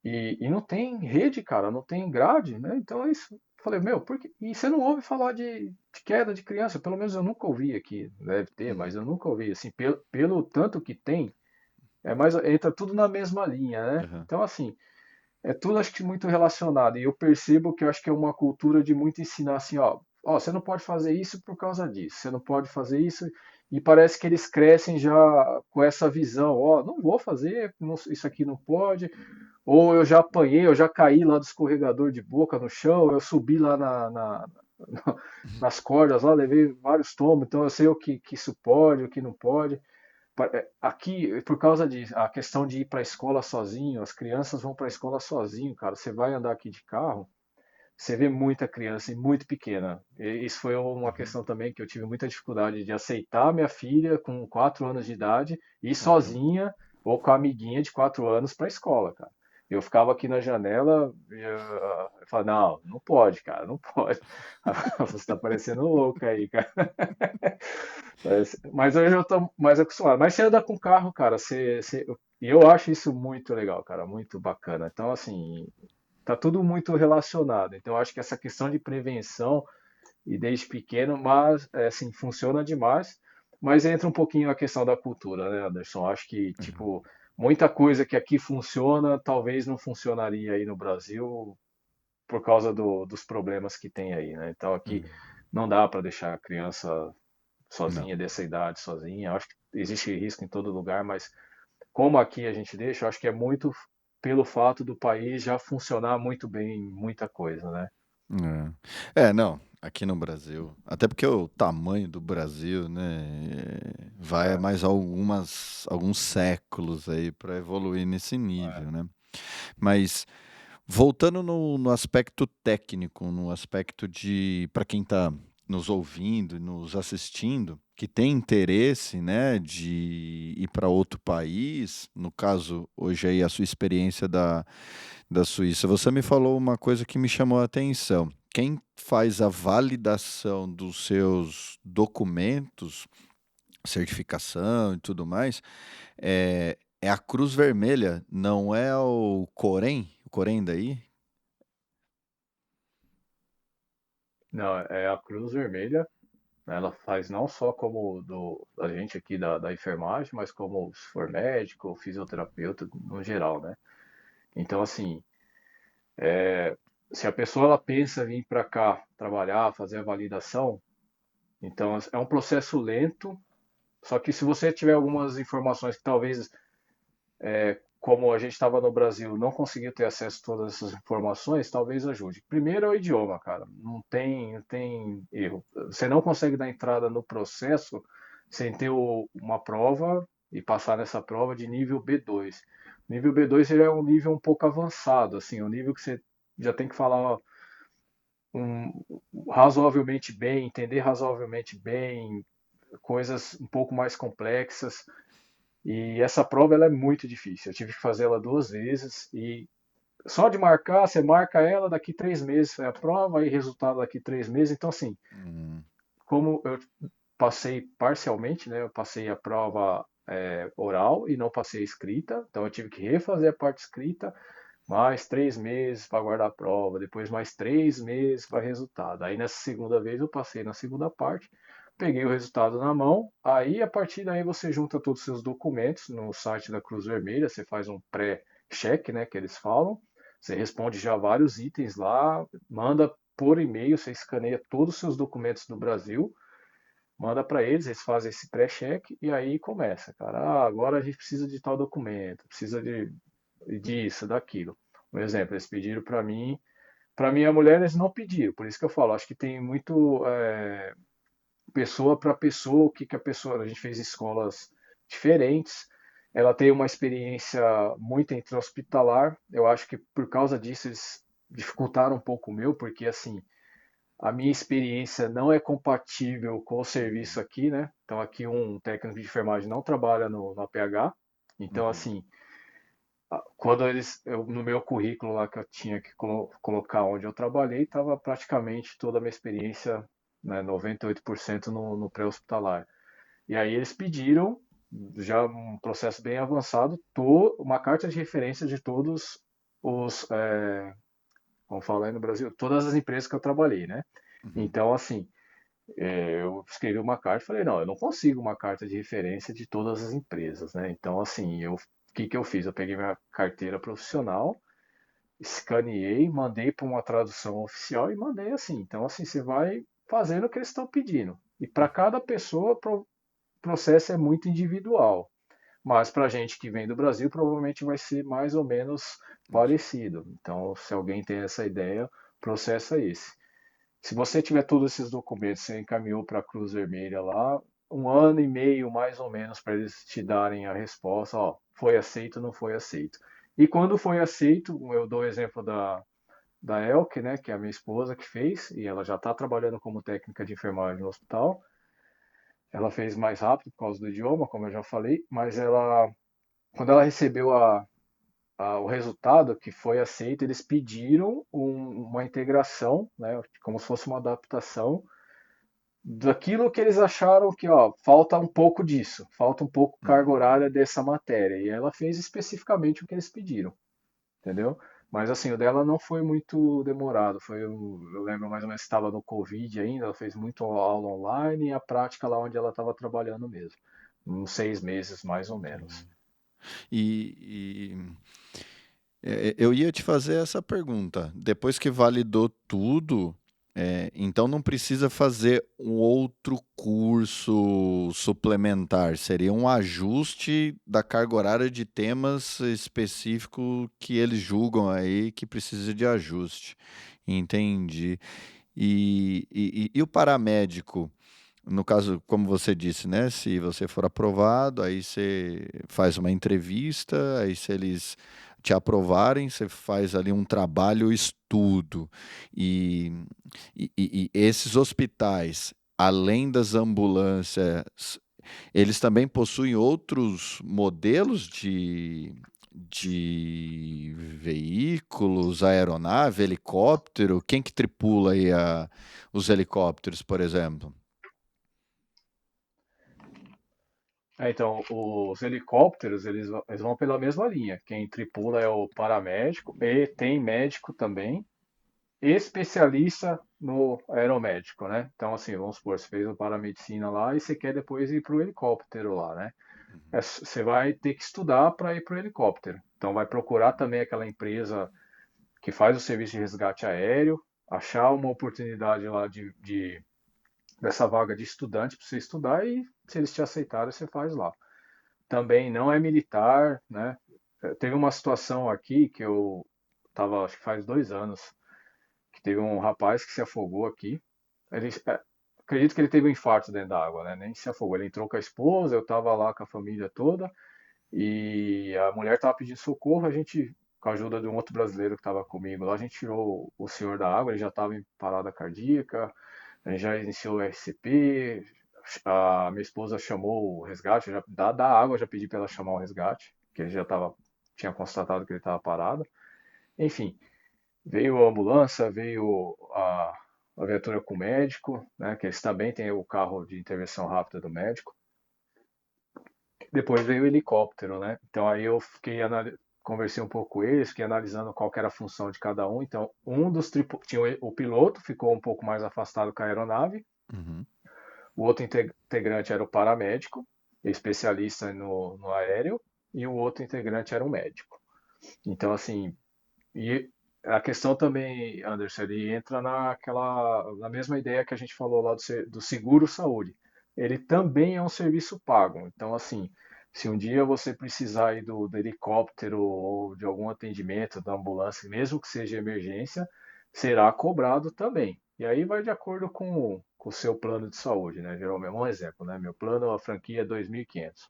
e não tem rede, cara, não tem grade, né? Então é isso. Eu falei, meu, por quê? E você não ouve falar de queda de criança, pelo menos eu nunca ouvi aqui, deve ter, mas Hum. eu nunca ouvi, assim, pelo tanto que tem, entra tudo na mesma linha, né? Aham. Então, assim, é tudo acho que muito relacionado. E eu percebo que eu acho que é uma cultura de muito ensinar assim, ó, você não pode fazer isso por causa disso, você não pode fazer isso. E parece que eles crescem já com essa visão, ó, não vou fazer, isso aqui não pode. Ou eu já apanhei, eu já caí lá do escorregador de boca no chão, eu subi lá nas cordas lá, levei vários tomos, então eu sei que isso pode, o que não pode. Aqui, por causa disso, a questão de ir para a escola sozinho, as crianças vão para a escola sozinho, cara. Você vai andar aqui de carro, você vê muita criança e muito pequena. E isso foi uma Uhum. questão também que eu tive muita dificuldade de aceitar minha filha com 4 anos de idade ir Caramba. sozinha ou com a amiguinha de 4 anos para a escola, cara. Eu ficava aqui na janela e eu falava, não, não pode, cara, não pode. Você está parecendo louca aí, cara. Mas eu já tô mais acostumado. Mas você anda com carro, cara, e eu acho isso muito legal, cara, muito bacana. Então, assim, tá tudo muito relacionado. Então, eu acho que essa questão de prevenção e desde pequeno, mas assim, funciona demais. Mas entra um pouquinho a questão da cultura, né, Anderson? Eu acho que, Uhum. tipo, muita coisa que aqui funciona, talvez não funcionaria aí no Brasil por causa dos problemas que tem aí, né? Então, aqui Uhum. não dá para deixar a criança Não. sozinha, dessa idade sozinha. Eu acho que existe risco em todo lugar, mas como aqui a gente deixa, eu acho que é muito pelo fato do país já funcionar muito bem em muita coisa, né? Não, aqui no Brasil, até porque o tamanho do Brasil, né, vai É, mais alguns séculos aí para evoluir nesse é. nível, né? Mas voltando no aspecto técnico, no aspecto de para quem está nos ouvindo e nos assistindo, que tem interesse, né, de ir para outro país, no caso, hoje aí a sua experiência da Suíça, você me falou uma coisa que me chamou a atenção. Quem faz a validação dos seus documentos, certificação e tudo mais, é a Cruz Vermelha, não é o Corém daí? Não, é a Cruz Vermelha. Ela faz não só como a gente aqui da enfermagem, mas como se for médico, fisioterapeuta, no geral, né? Então, assim, se a pessoa ela pensa em vir para cá trabalhar, fazer a validação, então é um processo lento. Só que se você tiver algumas informações que talvez, como a gente estava no Brasil, não conseguiu ter acesso a todas essas informações, talvez ajude. Primeiro é o idioma, cara. Não tem erro. Você não consegue dar entrada no processo sem ter uma prova e passar nessa prova de nível B2. Nível B2 ele é um nível um pouco avançado, assim, um nível que você já tem que falar um, razoavelmente bem, entender razoavelmente bem, coisas um pouco mais complexas. E essa prova ela é muito difícil. Eu tive que fazer ela 2 vezes e só de marcar, você marca ela daqui 3 meses é a prova e resultado daqui 3 meses. Então assim, Hum. como eu passei parcialmente, né? Eu passei a prova oral e não passei a escrita, então eu tive que refazer a parte escrita, mais 3 meses para guardar a prova, depois mais 3 meses para resultado. Aí nessa segunda vez eu passei na segunda parte, peguei o resultado na mão, aí a partir daí você junta todos os seus documentos no site da Cruz Vermelha, você faz um pré-check, né, que eles falam, você responde já vários itens lá, manda por e-mail, você escaneia todos os seus documentos do Brasil, manda para eles, eles fazem esse pré-check e aí começa, cara. Ah, agora a gente precisa de tal documento, precisa de disso, daquilo. Um exemplo, eles pediram para mim a mulher eles não pediram, por isso que eu falo, acho que tem muito pessoa para pessoa, o que que a pessoa, a gente fez escolas diferentes, ela tem uma experiência muito intra-hospitalar, eu acho que por causa disso eles dificultaram um pouco o meu, porque assim, a minha experiência não é compatível com o serviço aqui, né? Então aqui um técnico de enfermagem não trabalha no APH, então Uhum. assim, quando no meu currículo lá que eu tinha que colocar onde eu trabalhei, estava praticamente toda a minha experiência, né, 98% no pré-hospitalar. E aí eles pediram, já um processo bem avançado, uma carta de referência de todos os, vamos falar aí no Brasil, todas as empresas que eu trabalhei, né? Uhum. Então, assim, eu escrevi uma carta e falei, não, eu não consigo uma carta de referência de todas as empresas, né? Então, assim, o que que eu fiz? Eu peguei minha carteira profissional, escaneei, mandei para uma tradução oficial e mandei assim. Então, assim, você vai fazendo o que eles estão pedindo. E para cada pessoa, o processo é muito individual. Mas para a gente que vem do Brasil, provavelmente vai ser mais ou menos parecido. Então, se alguém tem essa ideia, o processo é esse. Se você tiver todos esses documentos, você encaminhou para a Cruz Vermelha lá, 1 ano e meio mais ou menos para eles te darem a resposta, ó, foi aceito ou não foi aceito. E quando foi aceito, eu dou o exemplo da Elke, né, que é a minha esposa que fez, e ela já está trabalhando como técnica de enfermagem no hospital. Ela fez mais rápido por causa do idioma, como eu já falei, mas quando ela recebeu o resultado que foi aceito, eles pediram uma integração, né, como se fosse uma adaptação daquilo que eles acharam que, ó, falta um pouco disso, falta um pouco carga Uhum. horária dessa matéria. E ela fez especificamente o que eles pediram, entendeu? Mas assim, o dela não foi muito demorado. Eu lembro mais ou menos que estava no Covid ainda, ela fez muito aula online e a prática lá onde ela estava trabalhando mesmo. Uns 6 meses mais ou menos. Entendi. E, eu ia te fazer essa pergunta. Depois que validou tudo, então não precisa fazer um outro curso suplementar. Seria um ajuste da carga horária de temas específicos que eles julgam aí que precisa de ajuste. Entendi. E o paramédico? No caso, como você disse, né? Se você for aprovado, aí você faz uma entrevista, aí se eles te aprovarem, você faz ali um trabalho estudo. E, e esses hospitais, além das ambulâncias, eles também possuem outros modelos de veículos, aeronave, helicóptero. Quem que tripula aí os helicópteros, por exemplo? Então, os helicópteros, eles vão pela mesma linha. Quem tripula é o paramédico e tem médico também, especialista no aeromédico, né? Então, assim, vamos supor, você fez a paramedicina lá e você quer depois ir para o helicóptero lá, né? Você vai ter que estudar para ir para o helicóptero. Então, vai procurar também aquela empresa que faz o serviço de resgate aéreo, achar uma oportunidade lá dessa vaga de estudante para você estudar e, se eles te aceitarem, você faz lá. Também não é militar, né? Teve uma situação aqui que eu estava, acho que faz 2 anos, que teve um rapaz que se afogou aqui. Acredito que ele teve um infarto dentro da água, né? Nem se afogou. Ele entrou com a esposa, eu estava lá com a família toda e a mulher estava pedindo socorro. A gente, com a ajuda de um outro brasileiro que estava comigo lá, a gente tirou o senhor da água. Ele já estava em parada cardíaca, a gente já iniciou o RCP. A minha esposa chamou o resgate, da água, eu já pedi para ela chamar o resgate, que ele já tinha constatado que ele estava parado. Enfim, veio a ambulância, veio a viatura com o médico, né, que eles também têm o carro de intervenção rápida do médico. Depois veio o helicóptero, né? Então aí eu fiquei conversei um pouco com eles, fiquei analisando qual que era a função de cada um. Então, tinha o piloto, ficou um pouco mais afastado com a aeronave. Uhum. O outro integrante era o paramédico, especialista no aéreo, e o outro integrante era o médico. Então, assim, e a questão também, Anderson, ele entra na mesma ideia que a gente falou lá do seguro saúde. Ele também é um serviço pago. Então, assim, se um dia você precisar aí do helicóptero ou de algum atendimento da ambulância, mesmo que seja emergência, será cobrado também. E aí vai de acordo com o seu plano de saúde, né? Geralmente, um exemplo, né? Meu plano, a franquia é 2.500.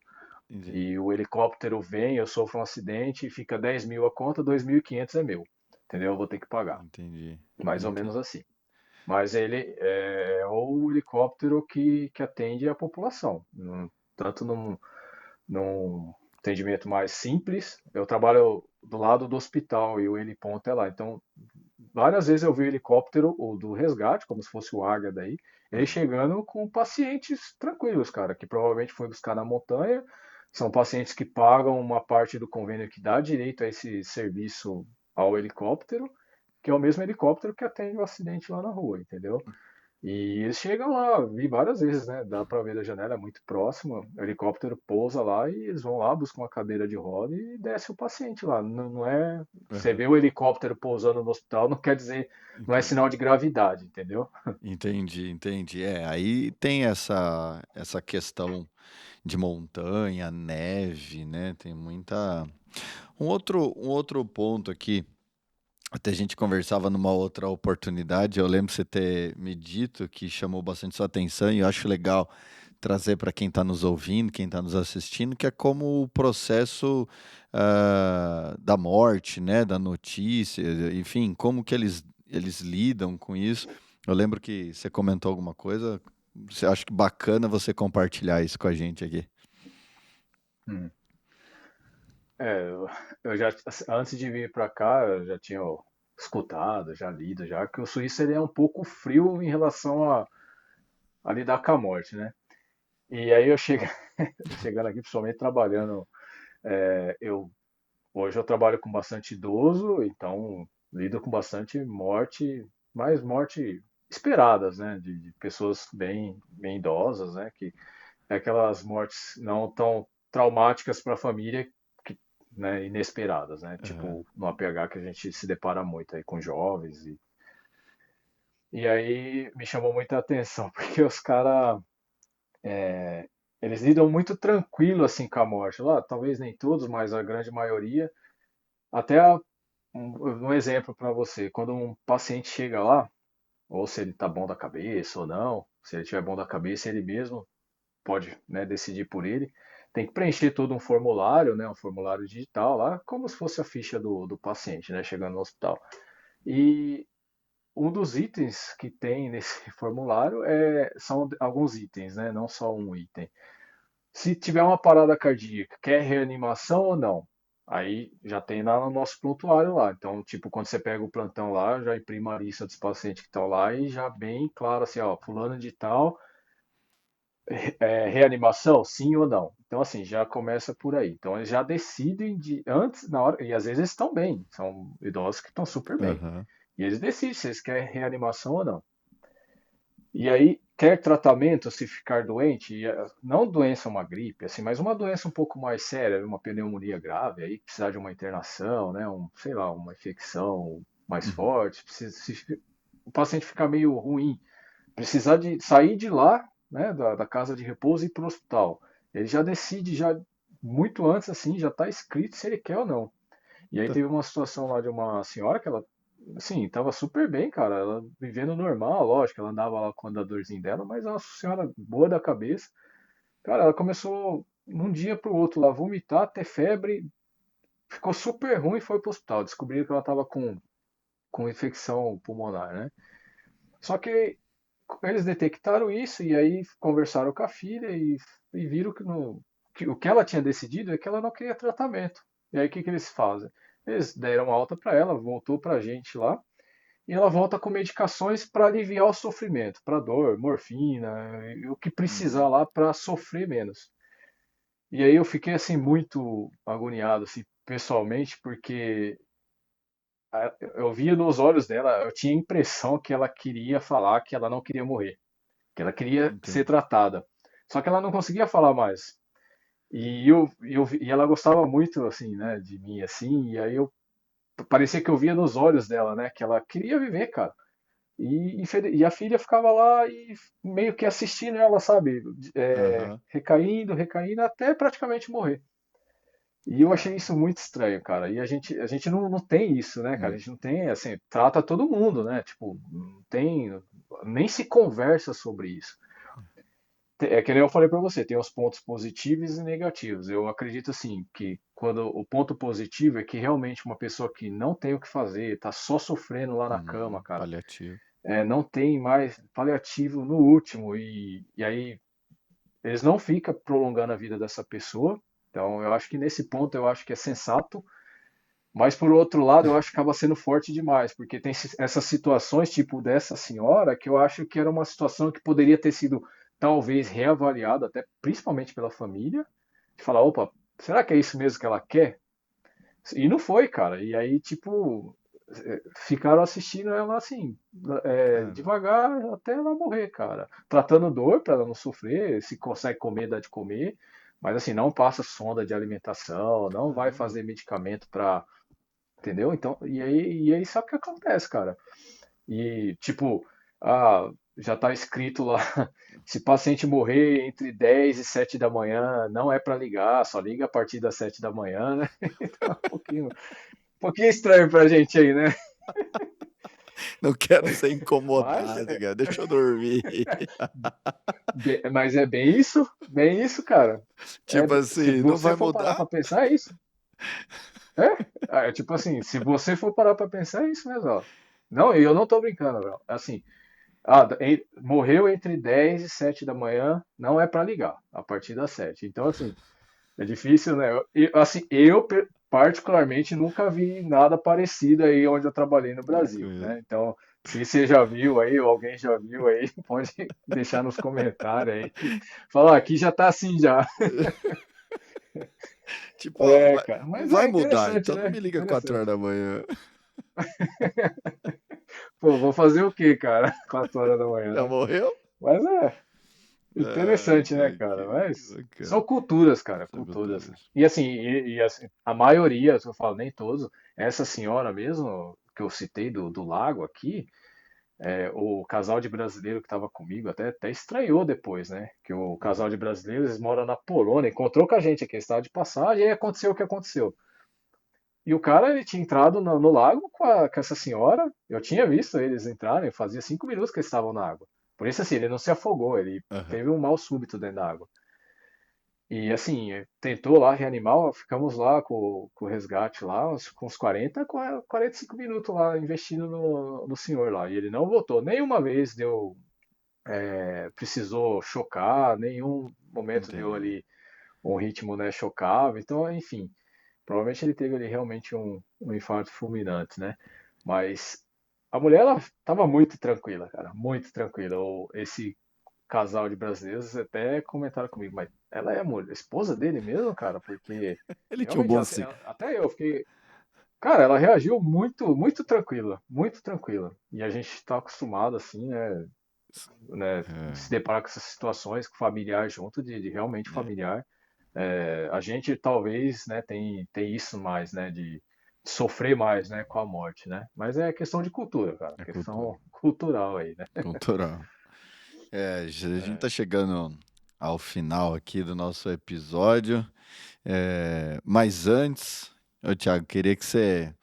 Entendi. E o helicóptero vem, eu sofro um acidente e fica 10.000 a conta, 2.500 é meu. Entendeu? Eu vou ter que pagar. Entendi. Mais ou Entendi. menos assim. Mas ele é o helicóptero que atende a população. Tanto num atendimento mais simples. Eu trabalho do lado do hospital e o heliponto é lá. Então, várias vezes eu vi o helicóptero, o do resgate, como se fosse o Águia daí, ele Aham. chegando com pacientes tranquilos, cara, que provavelmente foi buscar na montanha. São pacientes que pagam uma parte do convênio que dá direito a esse serviço ao helicóptero, que é o mesmo helicóptero que atende o acidente lá na rua, entendeu? E eles chegam lá, vi várias vezes, né? Dá pra ver da janela, é muito próximo. O helicóptero pousa lá e eles vão lá, buscam uma cadeira de roda e desce o paciente lá. Não, não é. Você Aham. vê o helicóptero pousando no hospital, não quer dizer. Não é Entendi. sinal de gravidade, entendeu? Entendi, entendi. É, aí tem essa questão de montanha, neve, né? Tem muita. Um outro ponto aqui, até a gente conversava numa outra oportunidade, eu lembro você ter me dito que chamou bastante sua atenção e eu acho legal trazer para quem está nos ouvindo, quem está nos assistindo, que é como o processo da morte, né, da notícia, enfim, como que eles lidam com isso. Eu lembro que você comentou alguma coisa, você acha que bacana você compartilhar isso com a gente aqui. Hum. Eu já, antes de vir para cá, eu já tinha escutado, já lido, já que o suíço ele é um pouco frio em relação a lidar com a morte, né? E aí chegando aqui, principalmente trabalhando, eu hoje eu trabalho com bastante idoso, então lido com bastante morte, mais morte esperadas, né? De pessoas bem idosas, né? Que é aquelas mortes não tão traumáticas para a família, que, né? Inesperadas, né? Aham, Tipo no APH que a gente se depara muito aí com jovens. E aí me chamou muita atenção, porque os caras eles lidam muito tranquilo assim com a morte. Lá, talvez nem todos, mas a grande maioria. Até um exemplo para você, quando um paciente chega lá, ou se ele está bom da cabeça ou não, se ele estiver bom da cabeça, ele mesmo pode, né, decidir por ele. Tem que preencher todo um formulário, né, um formulário digital lá, como se fosse a ficha do paciente, né, chegando no hospital. E um dos itens que tem nesse formulário são alguns itens, né, não só um item. Se tiver uma parada cardíaca, quer reanimação ou não? Aí já tem lá no nosso prontuário lá. Então, tipo, quando você pega o plantão lá, já imprime a lista dos pacientes que estão lá e já bem claro assim, ó, fulano de tal, reanimação, sim ou não. Então, assim, já começa por aí. Então, eles já decidem antes, na hora, e às vezes eles estão bem, são idosos que estão super bem. aham, E eles decidem se eles querem reanimação ou não. E aí, quer tratamento se ficar doente, não doença uma gripe, assim, mas uma doença um pouco mais séria, uma pneumonia grave, aí precisar de uma internação, né, sei lá, uma infecção mais uhum. forte, se o paciente ficar meio ruim, precisar de sair de lá, né, da casa de repouso e ir para o hospital. Ele já decide já muito antes, assim, já está escrito se ele quer ou não. E aí Tá. teve uma situação lá de uma senhora que ela, assim, tava super bem, cara. Ela vivendo normal, lógico, ela andava lá com o andadorzinho dela, mas é uma senhora boa da cabeça. Cara, ela começou num dia pro outro lá vomitar, ter febre, ficou super ruim e foi pro hospital. Descobriram que ela tava com infecção pulmonar, né? Só que eles detectaram isso e aí conversaram com a filha e viram que o que ela tinha decidido é que ela não queria tratamento. E aí o que eles fazem? Eles deram alta para ela, voltou para a gente lá, e ela volta com medicações para aliviar o sofrimento, para dor, morfina, e o que Hum. precisar lá para sofrer menos. E aí eu fiquei assim muito agoniado, assim, pessoalmente, porque eu via nos olhos dela, eu tinha a impressão que ela queria falar que ela não queria morrer, que ela queria ser Entendi. tratada. Só que ela não conseguia falar mais. E ela gostava muito, assim, né, de mim, assim, e aí parecia que eu via nos olhos dela, né, que ela queria viver, cara. E a filha ficava lá e meio que assistindo ela, sabe, Aham. recaindo, recaindo, até praticamente morrer. E eu achei Cara. isso muito estranho, cara. E a gente não tem isso, né, cara? A Hum. gente não tem, assim, trata todo mundo, né? Tipo, não tem, nem se conversa sobre isso. É que nem eu falei pra você, tem os pontos positivos e negativos. Eu acredito, assim, que quando o ponto positivo é que realmente uma pessoa que não tem o que fazer, tá só sofrendo lá na cama, Uhum. cara, Paliativo. não tem mais paliativo no último, e aí eles não ficam prolongando a vida dessa pessoa. Então, eu acho que nesse ponto eu acho que é sensato. Mas por outro lado, eu acho que acaba sendo forte demais, porque tem essas situações, tipo dessa senhora, que eu acho que era uma situação que poderia ter sido talvez reavaliada, até principalmente pela família, de falar, opa, será que é isso mesmo que ela quer? E não foi, cara. E aí, tipo, ficaram assistindo ela assim, Cara. devagar até ela morrer, cara. Tratando dor para ela não sofrer, se consegue comer, dá de comer, mas assim, não passa sonda de alimentação, não vai Caramba. fazer medicamento para. Entendeu? Então, e aí sabe o que acontece, cara? E tipo, já tá escrito lá, se paciente morrer entre 10 e 7 da manhã, não é para ligar, só liga a partir das 7 da manhã, né? Então, um pouquinho estranho pra gente aí, né? Não quero ser Mas, incomodado, cara. Deixa eu dormir. mas é bem isso, cara. Tipo Se assim, não você vai for parar mudar? pra pensar, é isso. Tipo assim, se você for parar pra pensar, é isso mesmo, ó. Não, e eu não tô brincando, velho. Assim, morreu entre 10 e 7 da manhã, não é para ligar, a partir das 7. Então, assim, é difícil, né? Assim, particularmente nunca vi nada parecido aí onde eu trabalhei no Brasil, Tranquilo. né? Então, se você já viu aí, ou alguém já viu aí, pode deixar nos comentários aí. Falar, aqui já tá assim já. Tipo, ó, Cara, não mas vai é mudar, interessante, então não né? me liga 4 horas Interessante. da manhã. Pô, vou fazer o quê, cara? 4 horas da manhã, Já né? morreu? Mas Ai, interessante, né, cara, cara? que Mas são bacana. culturas, cara, Essa culturas. cultura. E assim, assim, a maioria, se eu falo nem todos, essa senhora mesmo que eu citei do lago aqui, o casal de brasileiro que estava comigo até estranhou depois, né? Que o Uhum. casal de brasileiros mora na Polônia, encontrou com a gente aqui, estava de passagem, e aí aconteceu o que aconteceu. E o cara, ele tinha entrado no lago com essa senhora, eu tinha visto eles entrarem, fazia 5 minutos que eles estavam na água. Por isso, assim, ele não se afogou, ele Aham. teve um mal súbito dentro da água. E assim, tentou lá reanimar, ficamos lá com o resgate lá, com uns 45 minutos lá investindo no senhor lá. E ele não voltou. Nenhuma vez precisou chocar, nenhum momento deu Entendi. ali um ritmo, né, chocável. Então, enfim, provavelmente ele teve ali realmente um infarto fulminante, né? Mas a mulher, ela estava muito tranquila, cara, muito tranquila. Esse casal de brasileiros até comentaram comigo, mas ela é a mulher, esposa dele mesmo, cara? Porque Ele tinha um realmente bom até, sim. até eu fiquei. Cara, ela reagiu muito, muito tranquila, muito tranquila. E a gente está acostumado, assim, né, se É, deparar com essas situações, com familiar junto, de realmente é, familiar. A gente talvez, né, tem isso mais, né, de sofrer mais, né, com a morte, né? Mas é questão de cultura, cara, é cultura. questão cultural aí, né? Cultural. A gente tá chegando ao final aqui do nosso episódio. Mas antes, Thiago, queria que você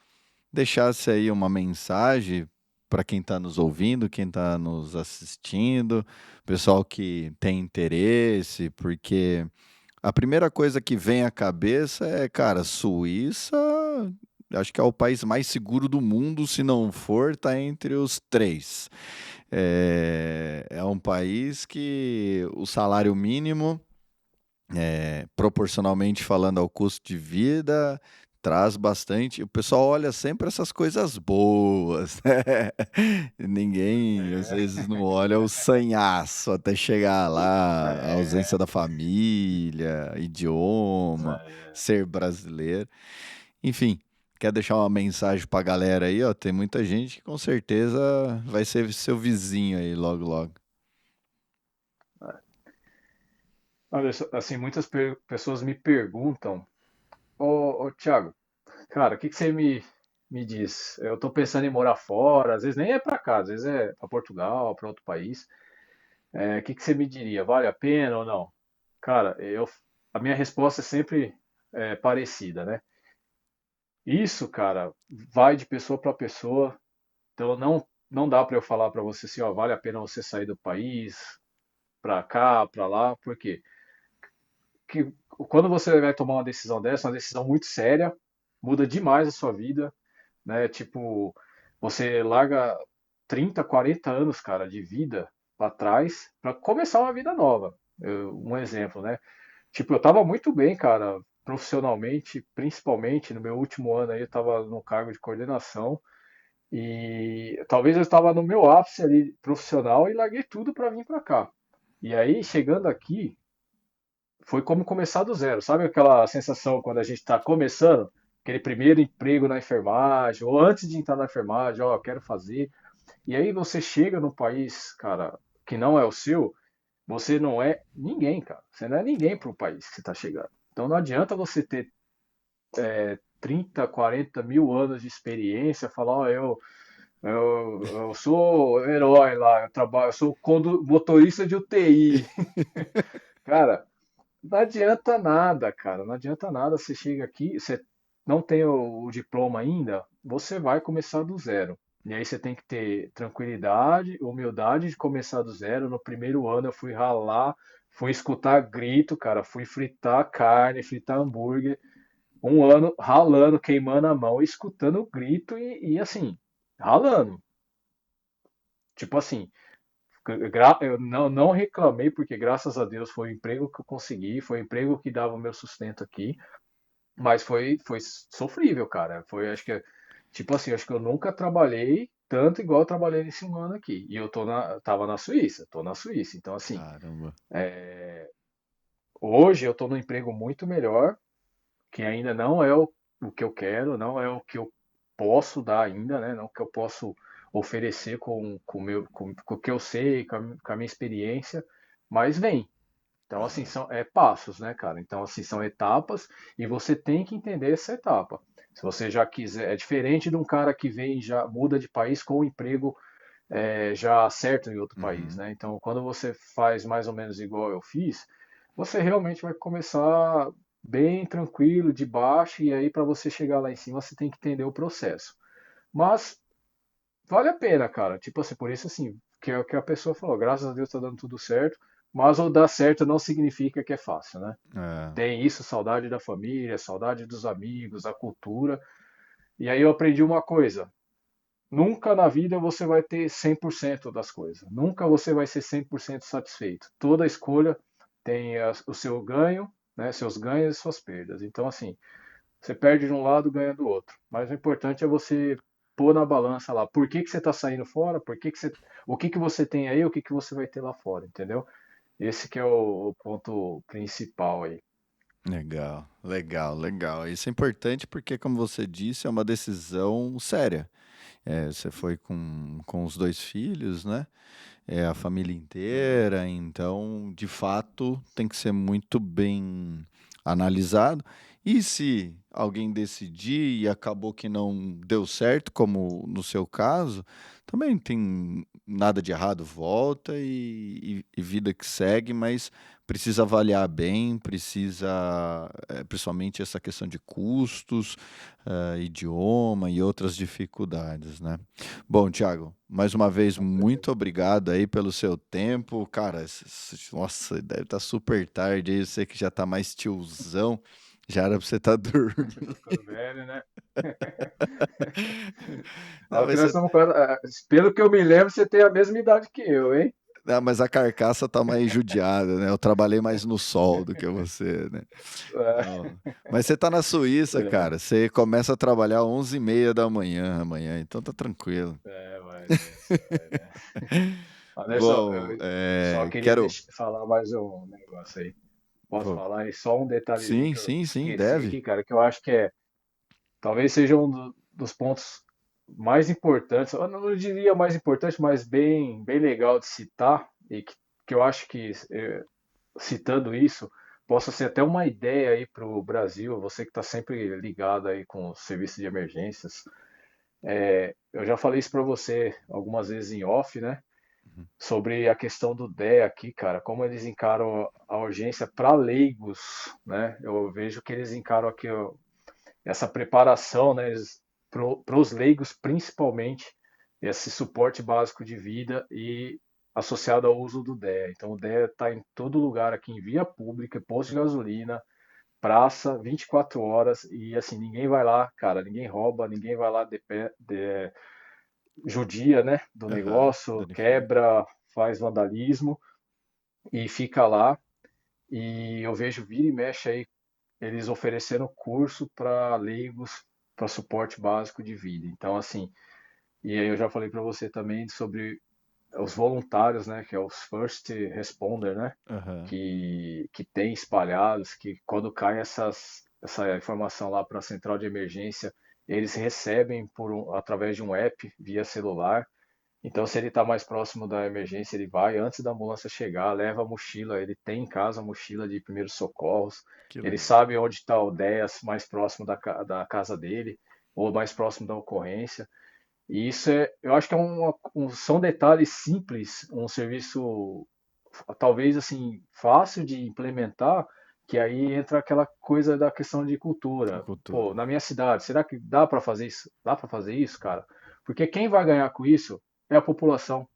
deixasse aí uma mensagem para quem está nos ouvindo, quem está nos assistindo, pessoal que tem interesse, porque a primeira coisa que vem à cabeça é, cara, Suíça, acho que é o país mais seguro do mundo, se não for, tá entre os três. É um país que o salário mínimo proporcionalmente falando ao custo de vida, traz bastante. O pessoal olha sempre essas coisas boas, né? Ninguém, às É, vezes, não olha o sanhaço até chegar lá, a ausência é, da família, idioma, é, ser brasileiro. Enfim, quer deixar uma mensagem pra galera aí, ó? Tem muita gente que com certeza vai ser seu vizinho aí logo, logo. Olha, assim, muitas pessoas me perguntam, ô Thiago, cara, o que que você me diz? Eu tô pensando em morar fora, às vezes nem é pra cá, às vezes é pra Portugal, pra outro país. O que que você me diria? Vale a pena ou não? Cara, a minha resposta é sempre parecida, né? Isso, cara, vai de pessoa para pessoa. Então não dá para eu falar para você assim, ó, vale a pena você sair do país para cá, para lá, porque que, quando você vai tomar uma decisão dessa, uma decisão muito séria, muda demais a sua vida, né? Tipo, você larga 30, 40 anos, cara, de vida para trás para começar uma vida nova. Um exemplo, né? Tipo, eu tava muito bem, cara, profissionalmente, principalmente no meu último ano aí, eu tava no cargo de coordenação e talvez eu estava no meu ápice ali profissional e larguei tudo para vir para cá. E aí, chegando aqui, foi como começar do zero. Sabe aquela sensação quando a gente está começando, aquele primeiro emprego na enfermagem, ou antes de entrar na enfermagem, ó, eu quero fazer. E aí você chega num país, cara, que não é o seu, você não é ninguém, cara. Você não é ninguém para o país que você está chegando. Então não adianta você ter 30, 40 mil anos de experiência, falar, ó, eu sou herói lá, eu trabalho, eu sou motorista de UTI. Cara, não adianta nada, cara. Não adianta nada. Você chega aqui, você não tem o diploma ainda, você vai começar do zero. E aí você tem que ter tranquilidade, humildade de começar do zero. No primeiro ano eu fui ralar, fui escutar grito, cara, fui fritar carne, fritar hambúrguer. Um ano ralando, queimando a mão, escutando o grito e assim, ralando. Tipo assim, eu não reclamei porque graças a Deus foi o emprego que eu consegui, foi o emprego que dava o meu sustento aqui, mas foi sofrível, cara. Foi, acho que, tipo assim, acho que eu nunca trabalhei tanto igual eu trabalhei nesse um ano aqui. E tava na Suíça, tô na Suíça. Então, assim, Caramba. hoje eu tô num emprego muito melhor, que ainda não é o que eu quero, não é o que eu posso dar ainda, né? Não o que eu posso oferecer com o que eu sei, com a minha experiência, mas vem. Então, assim, Aham. são passos, né, cara? Então, assim, são etapas e você tem que entender essa etapa. Se você já quiser, é diferente de um cara que vem e já muda de país com o emprego já certo em outro país, Uhum. né? Então, quando você faz mais ou menos igual eu fiz, você realmente vai começar bem tranquilo, de baixo, e aí para você chegar lá em cima, você tem que entender o processo. Mas vale a pena, cara. Tipo assim, por isso assim, que é o que a pessoa falou, graças a Deus tá dando tudo certo, mas o dar certo não significa que é fácil, né? É. Tem isso, saudade da família, saudade dos amigos, a cultura. E aí eu aprendi uma coisa, nunca na vida você vai ter 100% das coisas. Nunca você vai ser 100% satisfeito. Toda escolha tem o seu ganho, né, seus ganhos e suas perdas. Então, assim, você perde de um lado, ganha do outro. Mas o importante é você pôr na balança lá, por que que você está saindo fora, o que que você tem aí, o que que você vai ter lá fora, entendeu? Esse que é o ponto principal aí. Legal, legal, legal. Isso é importante porque, como você disse, é uma decisão séria. Você foi com os dois filhos, né? É a família Uhum. inteira, então, de fato, tem que ser muito bem analisado. E se alguém decidir e acabou que não deu certo, como no seu caso, também tem nada de errado, volta e vida que segue, mas precisa avaliar bem, precisa, principalmente essa questão de custos, idioma e outras dificuldades, né? Bom, Thiago, mais uma vez, Com certeza. muito obrigado aí pelo seu tempo. Cara, nossa, deve estar super tarde aí, você que já tá mais tiozão, já era pra você estar Tô dormindo. ficando velho, né? Não, Olha que mas, nós estamos pelo que eu me lembro, você tem a mesma idade que eu, hein? não, mas a carcaça tá mais judiada, né? Eu trabalhei mais no sol do que você, né? É, Não. Mas você tá na Suíça, é, cara. Você começa a trabalhar 11h30 da manhã amanhã, então tá tranquilo. mas é, né? Olha só, Bom, eu só queria quero. falar mais um negócio aí. Posso Pô, falar? E só um detalhezinho sim, que eu sim, sim, esqueci deve. aqui, cara, que eu acho que talvez seja dos pontos mais importantes, eu não diria mais importante, mas bem legal de citar, e que eu acho que, citando isso, possa ser até uma ideia aí para o Brasil, você que está sempre ligado aí com o serviço de emergências. Eu já falei isso para você algumas vezes em off, né? Uhum. Sobre a questão do DEA aqui, cara, como eles encaram a urgência para leigos, né? Eu vejo que eles encaram aqui ó, essa preparação, né, para os leigos principalmente, esse suporte básico de vida e associado ao uso do DEA. Então o DEA está em todo lugar aqui em via pública, posto de gasolina, praça, 24 horas e assim, ninguém vai lá, cara, ninguém rouba, ninguém vai lá judia, né, do Aham, negócio, danifica. quebra, faz vandalismo e fica lá. E eu vejo vira e mexe aí eles ofereceram curso para leigos para suporte básico de vida. Então, assim, e aí eu já falei para você também sobre os voluntários, né, que é os first responder, né, Aham. que tem espalhados, que quando cai essa informação lá para a central de emergência, eles recebem através de um app via celular. Então, se ele está mais próximo da emergência, ele vai antes da ambulância chegar, leva a mochila, ele tem em casa a mochila de primeiros socorros, Que ele legal. sabe onde está o DEAS mais próximo da casa dele, ou mais próximo da ocorrência. E isso eu acho que são detalhes simples, um serviço talvez assim fácil de implementar, que aí entra aquela coisa da questão de A cultura. Pô, cultura. na minha cidade, será que dá para fazer isso? Dá para fazer isso, cara? Porque quem vai ganhar com isso é a população.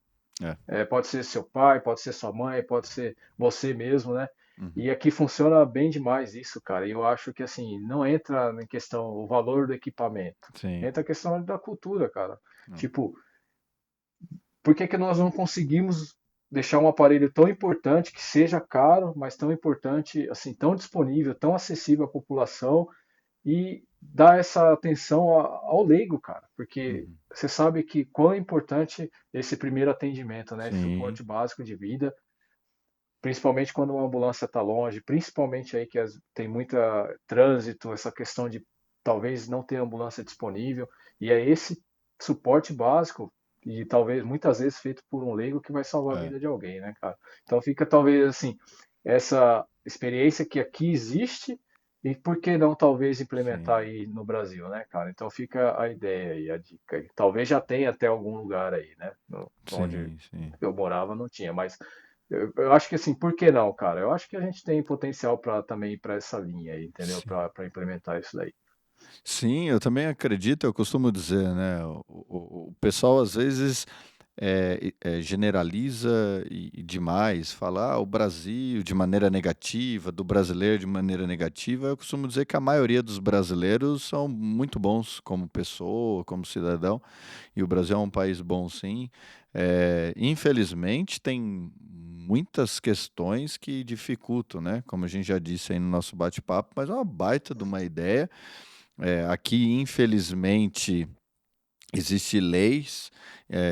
É. Pode ser seu pai, pode ser sua mãe, pode ser você mesmo, né? Uhum. E aqui funciona bem demais isso, cara. E eu acho que assim, não entra em questão o valor do equipamento. Sim. Entra a questão da cultura, cara. Não. Tipo, por que que nós não conseguimos deixar um aparelho tão importante, que seja caro, mas tão importante, assim, tão disponível, tão acessível à população e dar essa atenção ao leigo, cara? Porque Uhum. você sabe que quão é importante esse primeiro atendimento, né? Esse Sim. suporte básico de vida, principalmente quando uma ambulância está longe, principalmente aí que tem muita trânsito, essa questão de talvez não ter ambulância disponível, e é esse suporte básico e talvez muitas vezes feito por um leigo que vai salvar a É. vida de alguém, né, cara? Então fica talvez assim, essa experiência que aqui existe e por que não talvez implementar Sim. aí no Brasil, né, cara? Então fica a ideia aí, a dica aí. Talvez já tenha até algum lugar aí, né? Onde Sim, sim. eu morava não tinha, mas eu acho que assim, por que não, cara? Eu acho que a gente tem potencial para também ir para essa linha aí, entendeu? Sim. Para implementar isso daí. Sim, eu também acredito, eu costumo dizer, né? O pessoal às vezes generaliza e demais, fala o Brasil de maneira negativa, do brasileiro de maneira negativa. Eu costumo dizer que a maioria dos brasileiros são muito bons como pessoa, como cidadão, e o Brasil é um país bom, sim. Infelizmente, tem muitas questões que dificultam, né? Como a gente já disse aí no nosso bate-papo, mas é uma baita de uma ideia. Aqui, infelizmente, existem leis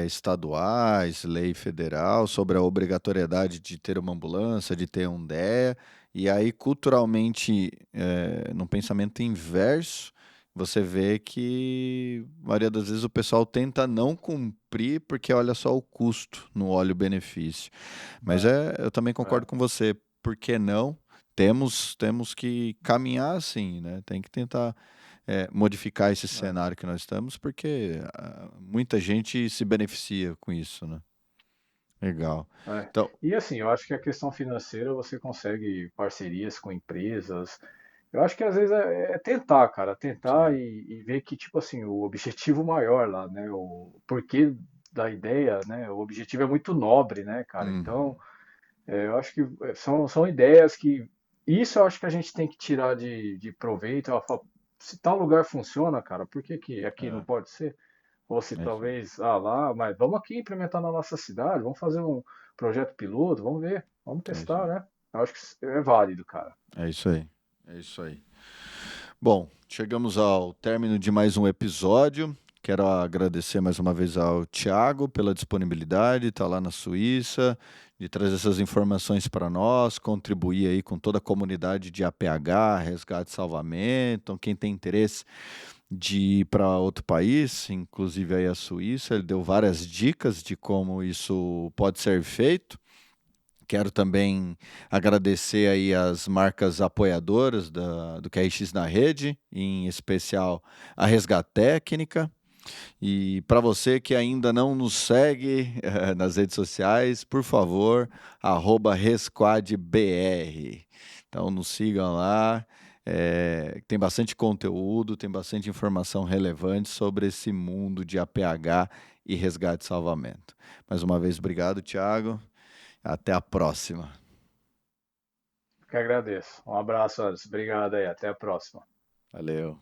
estaduais, lei federal sobre a obrigatoriedade de ter uma ambulância, de ter um DEA, e aí culturalmente, no pensamento inverso, você vê que a maioria das vezes o pessoal tenta não cumprir porque olha só o custo, não olha o benefício. Mas É, eu também concordo é, com você, por que não? Temos que caminhar assim, né? Tem que tentar modificar esse é, cenário que nós estamos, porque muita gente se beneficia com isso, né? Legal. é. Então, E assim, eu acho que a questão financeira você consegue parcerias com empresas. Eu acho que às vezes é tentar, cara, tentar sim. e ver que, tipo assim, o objetivo maior lá, né? O porquê da ideia, né? O objetivo é muito nobre, né, cara? Então, Uhum. eu acho que são ideias que. Isso eu acho que a gente tem que tirar de proveito. Ela fala, se tal lugar funciona, cara, por que que aqui não É, pode ser? Ou se é isso aí. talvez, lá, mas vamos aqui implementar na nossa cidade, vamos fazer um projeto piloto, vamos ver, vamos É isso testar, aí. né? Eu acho que é válido, cara. É isso aí. É isso aí. Bom, chegamos ao término de mais um episódio. Quero agradecer mais uma vez ao Thiago pela disponibilidade, estar lá na Suíça, de trazer essas informações para nós, contribuir aí com toda a comunidade de APH, resgate e salvamento. Então, quem tem interesse de ir para outro país, inclusive aí a Suíça. Ele deu várias dicas de como isso pode ser feito. Quero também agradecer aí as marcas apoiadoras do QRX na Rede, em especial a Resgat Técnica. E para você que ainda não nos segue nas redes sociais, por favor, @ResquadBR. Então nos sigam lá. Tem bastante conteúdo, tem bastante informação relevante sobre esse mundo de APH e resgate e salvamento. Mais uma vez, obrigado, Thiago. Até a próxima. Que agradeço. Um abraço, Anderson. Obrigado aí. Até a próxima. Valeu.